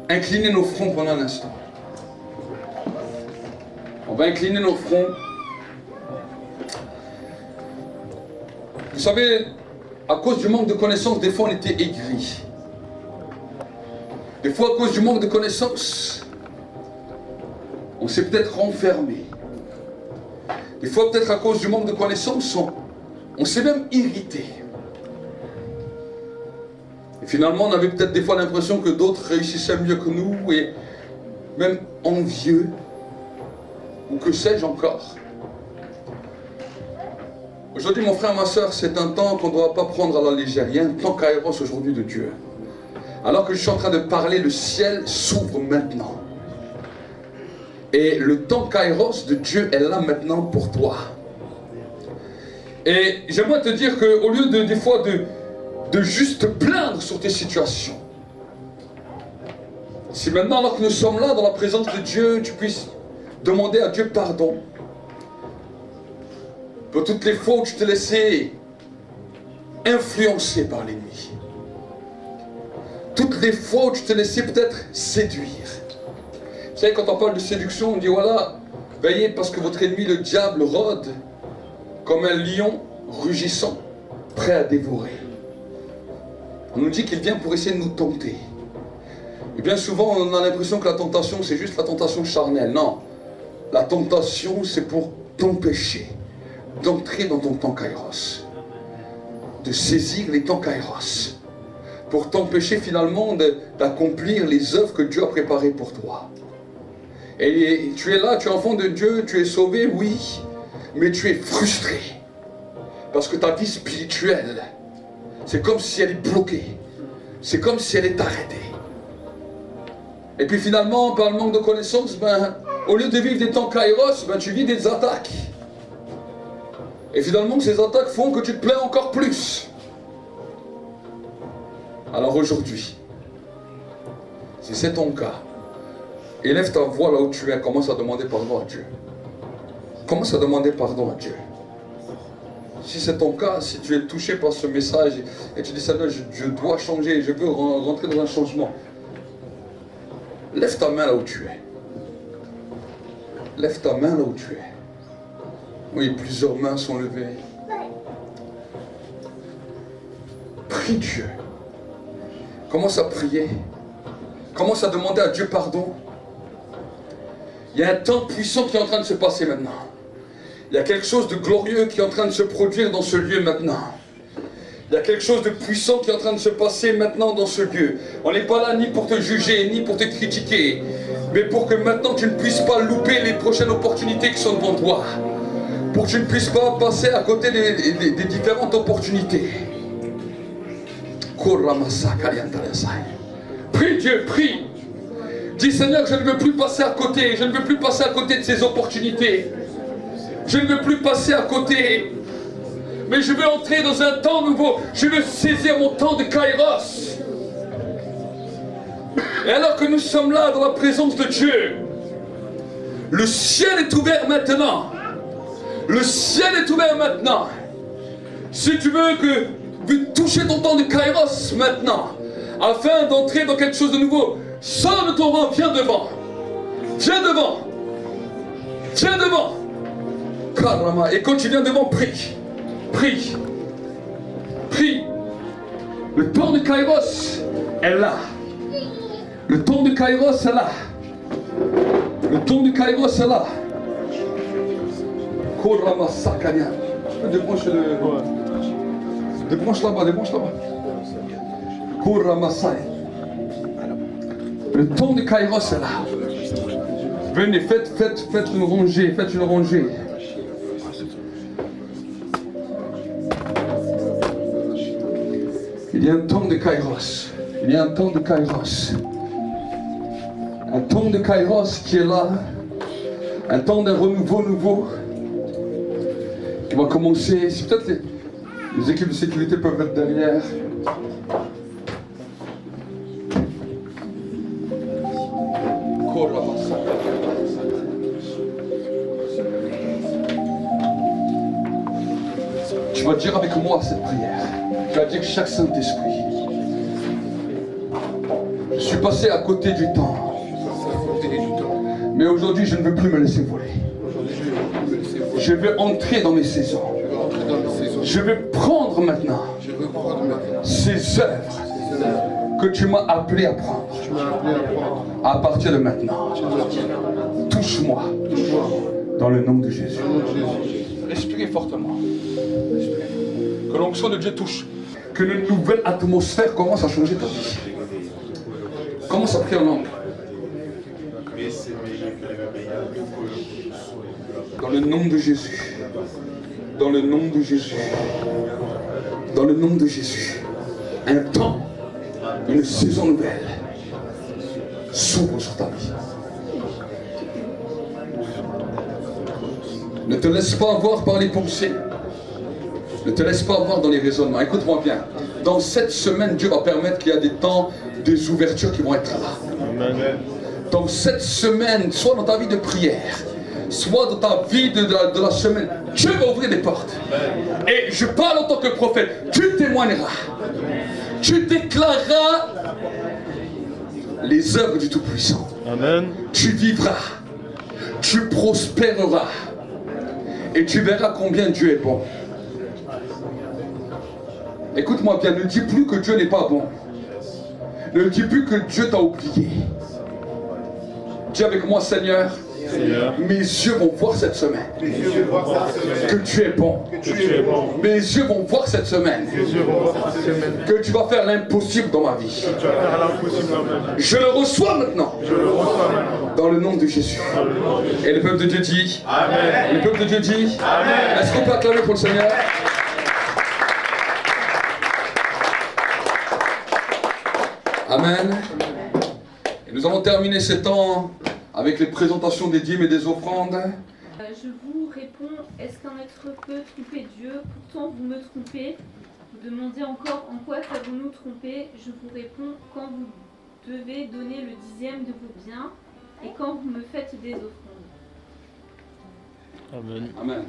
incliner nos fronts pendant un instant. On va incliner nos fronts. Vous savez, à cause du manque de connaissances, des fois on était aigris. Des fois, à cause du manque de connaissances, on s'est peut-être renfermé. Des fois, peut-être à cause du manque de connaissances, on s'est même irrité. Et finalement, on avait peut-être des fois l'impression que d'autres réussissaient mieux que nous, et même envieux, ou que sais-je encore. Aujourd'hui, mon frère, ma soeur, c'est un temps qu'on ne doit pas prendre à la légère. Il y a un temps Kairos aujourd'hui de Dieu. Alors que je suis en train de parler, le ciel s'ouvre maintenant. Et le temps Kairos de Dieu est là maintenant pour toi. Et j'aimerais te dire qu'au lieu des fois de juste te plaindre sur tes situations, si maintenant, alors que nous sommes là dans la présence de Dieu, tu puisses demander à Dieu pardon pour toutes les fois où tu t'es laissé influencer par l'ennemi. Toutes les fois où tu t'es laissé peut-être séduire. Vous savez, quand on parle de séduction, on dit voilà, veillez parce que votre ennemi, le diable, rôde comme un lion rugissant, prêt à dévorer. On nous dit qu'il vient pour essayer de nous tenter. Et bien souvent, on a l'impression que la tentation, c'est juste la tentation charnelle. Non, la tentation, c'est pour t'empêcher d'entrer dans ton temps Kairos, de saisir les temps Kairos, pour t'empêcher finalement d'accomplir les œuvres que Dieu a préparées pour toi. Et tu es là, tu es enfant de Dieu, tu es sauvé, oui, mais tu es frustré. Parce que ta vie spirituelle, c'est comme si elle est bloquée. C'est comme si elle est arrêtée. Et puis finalement, par le manque de connaissances, au lieu de vivre des temps Kairos, tu vis des attaques. Et finalement, ces attaques font que tu te plains encore plus. Alors aujourd'hui, si c'est ton cas, élève ta voix là où tu es, commence à demander pardon à Dieu. Commence à demander pardon à Dieu. Si c'est ton cas, si tu es touché par ce message et tu dis Seigneur, je dois changer, je veux rentrer dans un changement. Lève ta main là où tu es. Lève ta main là où tu es. Oui, plusieurs mains sont levées. Prie Dieu. Commence à prier. Commence à demander à Dieu pardon. Il y a un temps puissant qui est en train de se passer maintenant. Il y a quelque chose de glorieux qui est en train de se produire dans ce lieu maintenant. Il y a quelque chose de puissant qui est en train de se passer maintenant dans ce lieu. On n'est pas là ni pour te juger, ni pour te critiquer, mais pour que maintenant tu ne puisses pas louper les prochaines opportunités qui sont devant toi. Pour que tu ne puisses pas passer à côté des différentes opportunités. Prie Dieu, prie. Dis Seigneur, je ne veux plus passer à côté. Je ne veux plus passer à côté de ces opportunités. Je ne veux plus passer à côté. Mais je veux entrer dans un temps nouveau. Je veux saisir mon temps de Kairos. Et alors que nous sommes là dans la présence de Dieu, le ciel est ouvert maintenant. Le ciel est ouvert maintenant. Si tu veux toucher ton temps de Kairos maintenant, afin d'entrer dans quelque chose de nouveau, sors de ton rang, viens devant. Viens devant. Viens devant. Karama. Et quand tu viens devant, prie. Prie. Prie. Le temps de Kairos est là. Le temps de Kairos est là. Le temps de Kairos est là. Korama Sakanya. Débranche là-bas, débranche là-bas. Korama Sai. Le temps de Kairos est là. Venez, faites une rangée, faites une rangée. Il y a un temps de Kairos. Il y a un temps de Kairos. Un temps de Kairos qui est là. Un temps d'un renouveau nouveau. Qui va commencer. Si peut-être les équipes de sécurité peuvent être derrière. Tu vas dire avec moi cette prière. Tu vas dire chaque Saint-Esprit. Je suis passé à côté du temps. Mais aujourd'hui, je ne veux plus me laisser voler. Je vais entrer dans mes saisons. Je vais prendre maintenant ces œuvres que tu m'as appelé à prendre. À partir de maintenant. Touche-moi. Dans le nom de Jésus. Respirez fortement. Que l'onction de Dieu touche. Que une nouvelle atmosphère commence à changer ta vie. Commence à prier en langue. Dans le nom de Jésus. Dans le nom de Jésus. Dans le nom de Jésus. Un temps, une saison nouvelle s'ouvre sur ta vie. Ne te laisse pas avoir par les pensées. Ne te laisse pas avoir dans les raisonnements. Écoute-moi bien. Dans cette semaine, Dieu va permettre qu'il y a des temps, des ouvertures qui vont être là. Amen. Dans cette semaine, soit dans ta vie de prière, soit dans ta vie de la semaine, Dieu va ouvrir des portes. Et je parle en tant que prophète. Tu témoigneras. Tu déclareras les œuvres du Tout-Puissant. Amen. Tu vivras. Tu prospéreras. Et tu verras combien Dieu est bon. Écoute-moi bien, ne dis plus que Dieu n'est pas bon. Ne dis plus que Dieu t'a oublié. Dis avec moi, Seigneur, mes yeux vont voir cette semaine que tu es bon. Mes yeux vont voir cette semaine que tu vas faire l'impossible dans ma vie. Je le reçois maintenant. Dans le nom de Jésus. Et le peuple de Dieu dit Amen. Le peuple de Dieu dit Amen. Est-ce qu'on peut acclamer pour le Seigneur? Amen. Et nous allons terminer ce temps avec les présentations des dîmes et des offrandes. Je vous réponds, est-ce qu'un être peut tromper Dieu? Pourtant vous me trompez. Vous demandez encore en quoi avons-nous trompé? Je vous réponds, quand vous devez donner le 10e de vos biens et quand vous me faites des offrandes. Amen. Amen.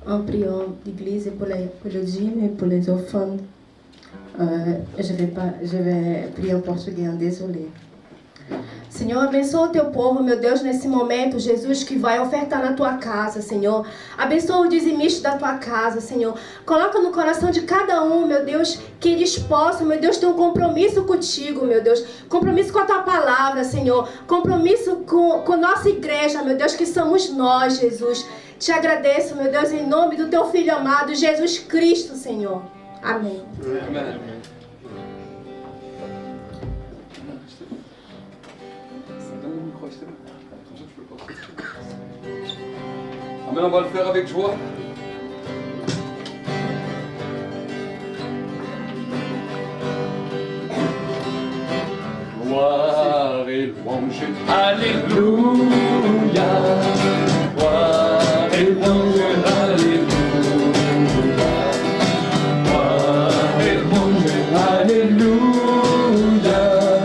En priant l'Église pour le dîme et pour les offrandes. Je vais prier em português, désolé. Senhor, abençoa o teu povo, meu Deus, nesse momento, Jesus, que vai ofertar na tua casa, Senhor. Abençoa o dizimista da tua casa, Senhor. Coloca no coração de cada um, meu Deus, que eles possam, meu Deus, ter um compromisso contigo, meu Deus. Compromisso com a tua palavra, Senhor. Compromisso com nossa igreja, meu Deus, que somos nós, Jesus. Te agradeço, meu Deus, em nome do teu Filho amado, Jesus Cristo, Senhor. Amém. Amen. Amen, on va le faire avec joie. Gloire et louange, alléluia. Gloire et louange, alléluia. Alléluia,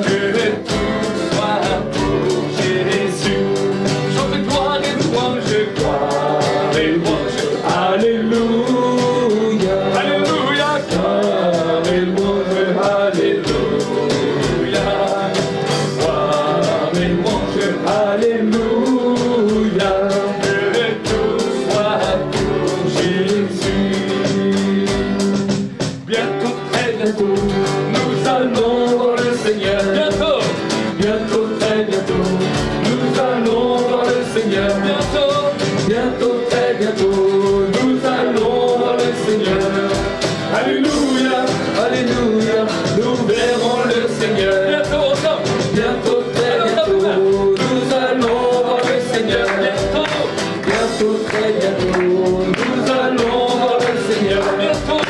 que tout soit pour Jésus. Chante gloire et louange, alléluia. Alléluia, gloire et louange, alléluia. Gloire et louange, alléluia. Que tout soit pour Jésus. Bientôt, très bientôt, nous allons voir le Seigneur. Bientôt, bientôt, très bientôt, nous allons voir le Seigneur. Bientôt, bientôt, très bientôt, nous allons voir le Seigneur. Alléluia, alléluia, nous verrons le Seigneur. Bientôt, bientôt, très bientôt, nous allons voir le Seigneur. Bientôt, bientôt, très bientôt, nous allons voir le Seigneur. Bientôt.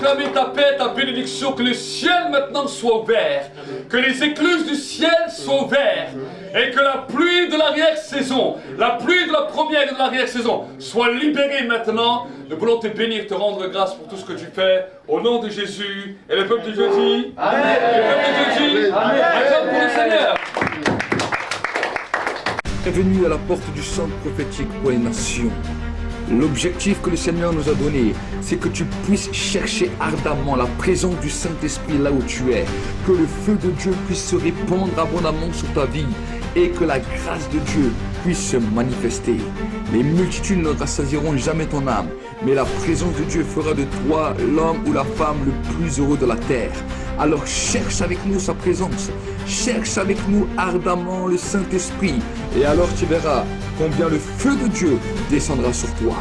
proclamer ta paix, ta bénédiction, que le ciel maintenant soit ouvert, que les écluses du ciel soient ouvertes, et que la pluie de l'arrière-saison, la pluie de la première et de l'arrière-saison soit libérée maintenant. Nous voulons te bénir, te rendre grâce pour tout ce que tu fais, au nom de Jésus. Et le peuple de Dieu dit Amen. Le peuple de Dieu dit Amen. Acclame pour le Seigneur. Est venu à la porte du centre prophétique pour les nations. L'objectif que le Seigneur nous a donné, c'est que tu puisses chercher ardemment la présence du Saint-Esprit là où tu es, que le feu de Dieu puisse se répandre abondamment sur ta vie et que la grâce de Dieu puisse se manifester. Les multitudes ne rassasieront jamais ton âme, mais la présence de Dieu fera de toi l'homme ou la femme le plus heureux de la terre. Alors cherche avec nous sa présence, cherche avec nous ardemment le Saint-Esprit, et alors tu verras combien le feu de Dieu descendra sur toi.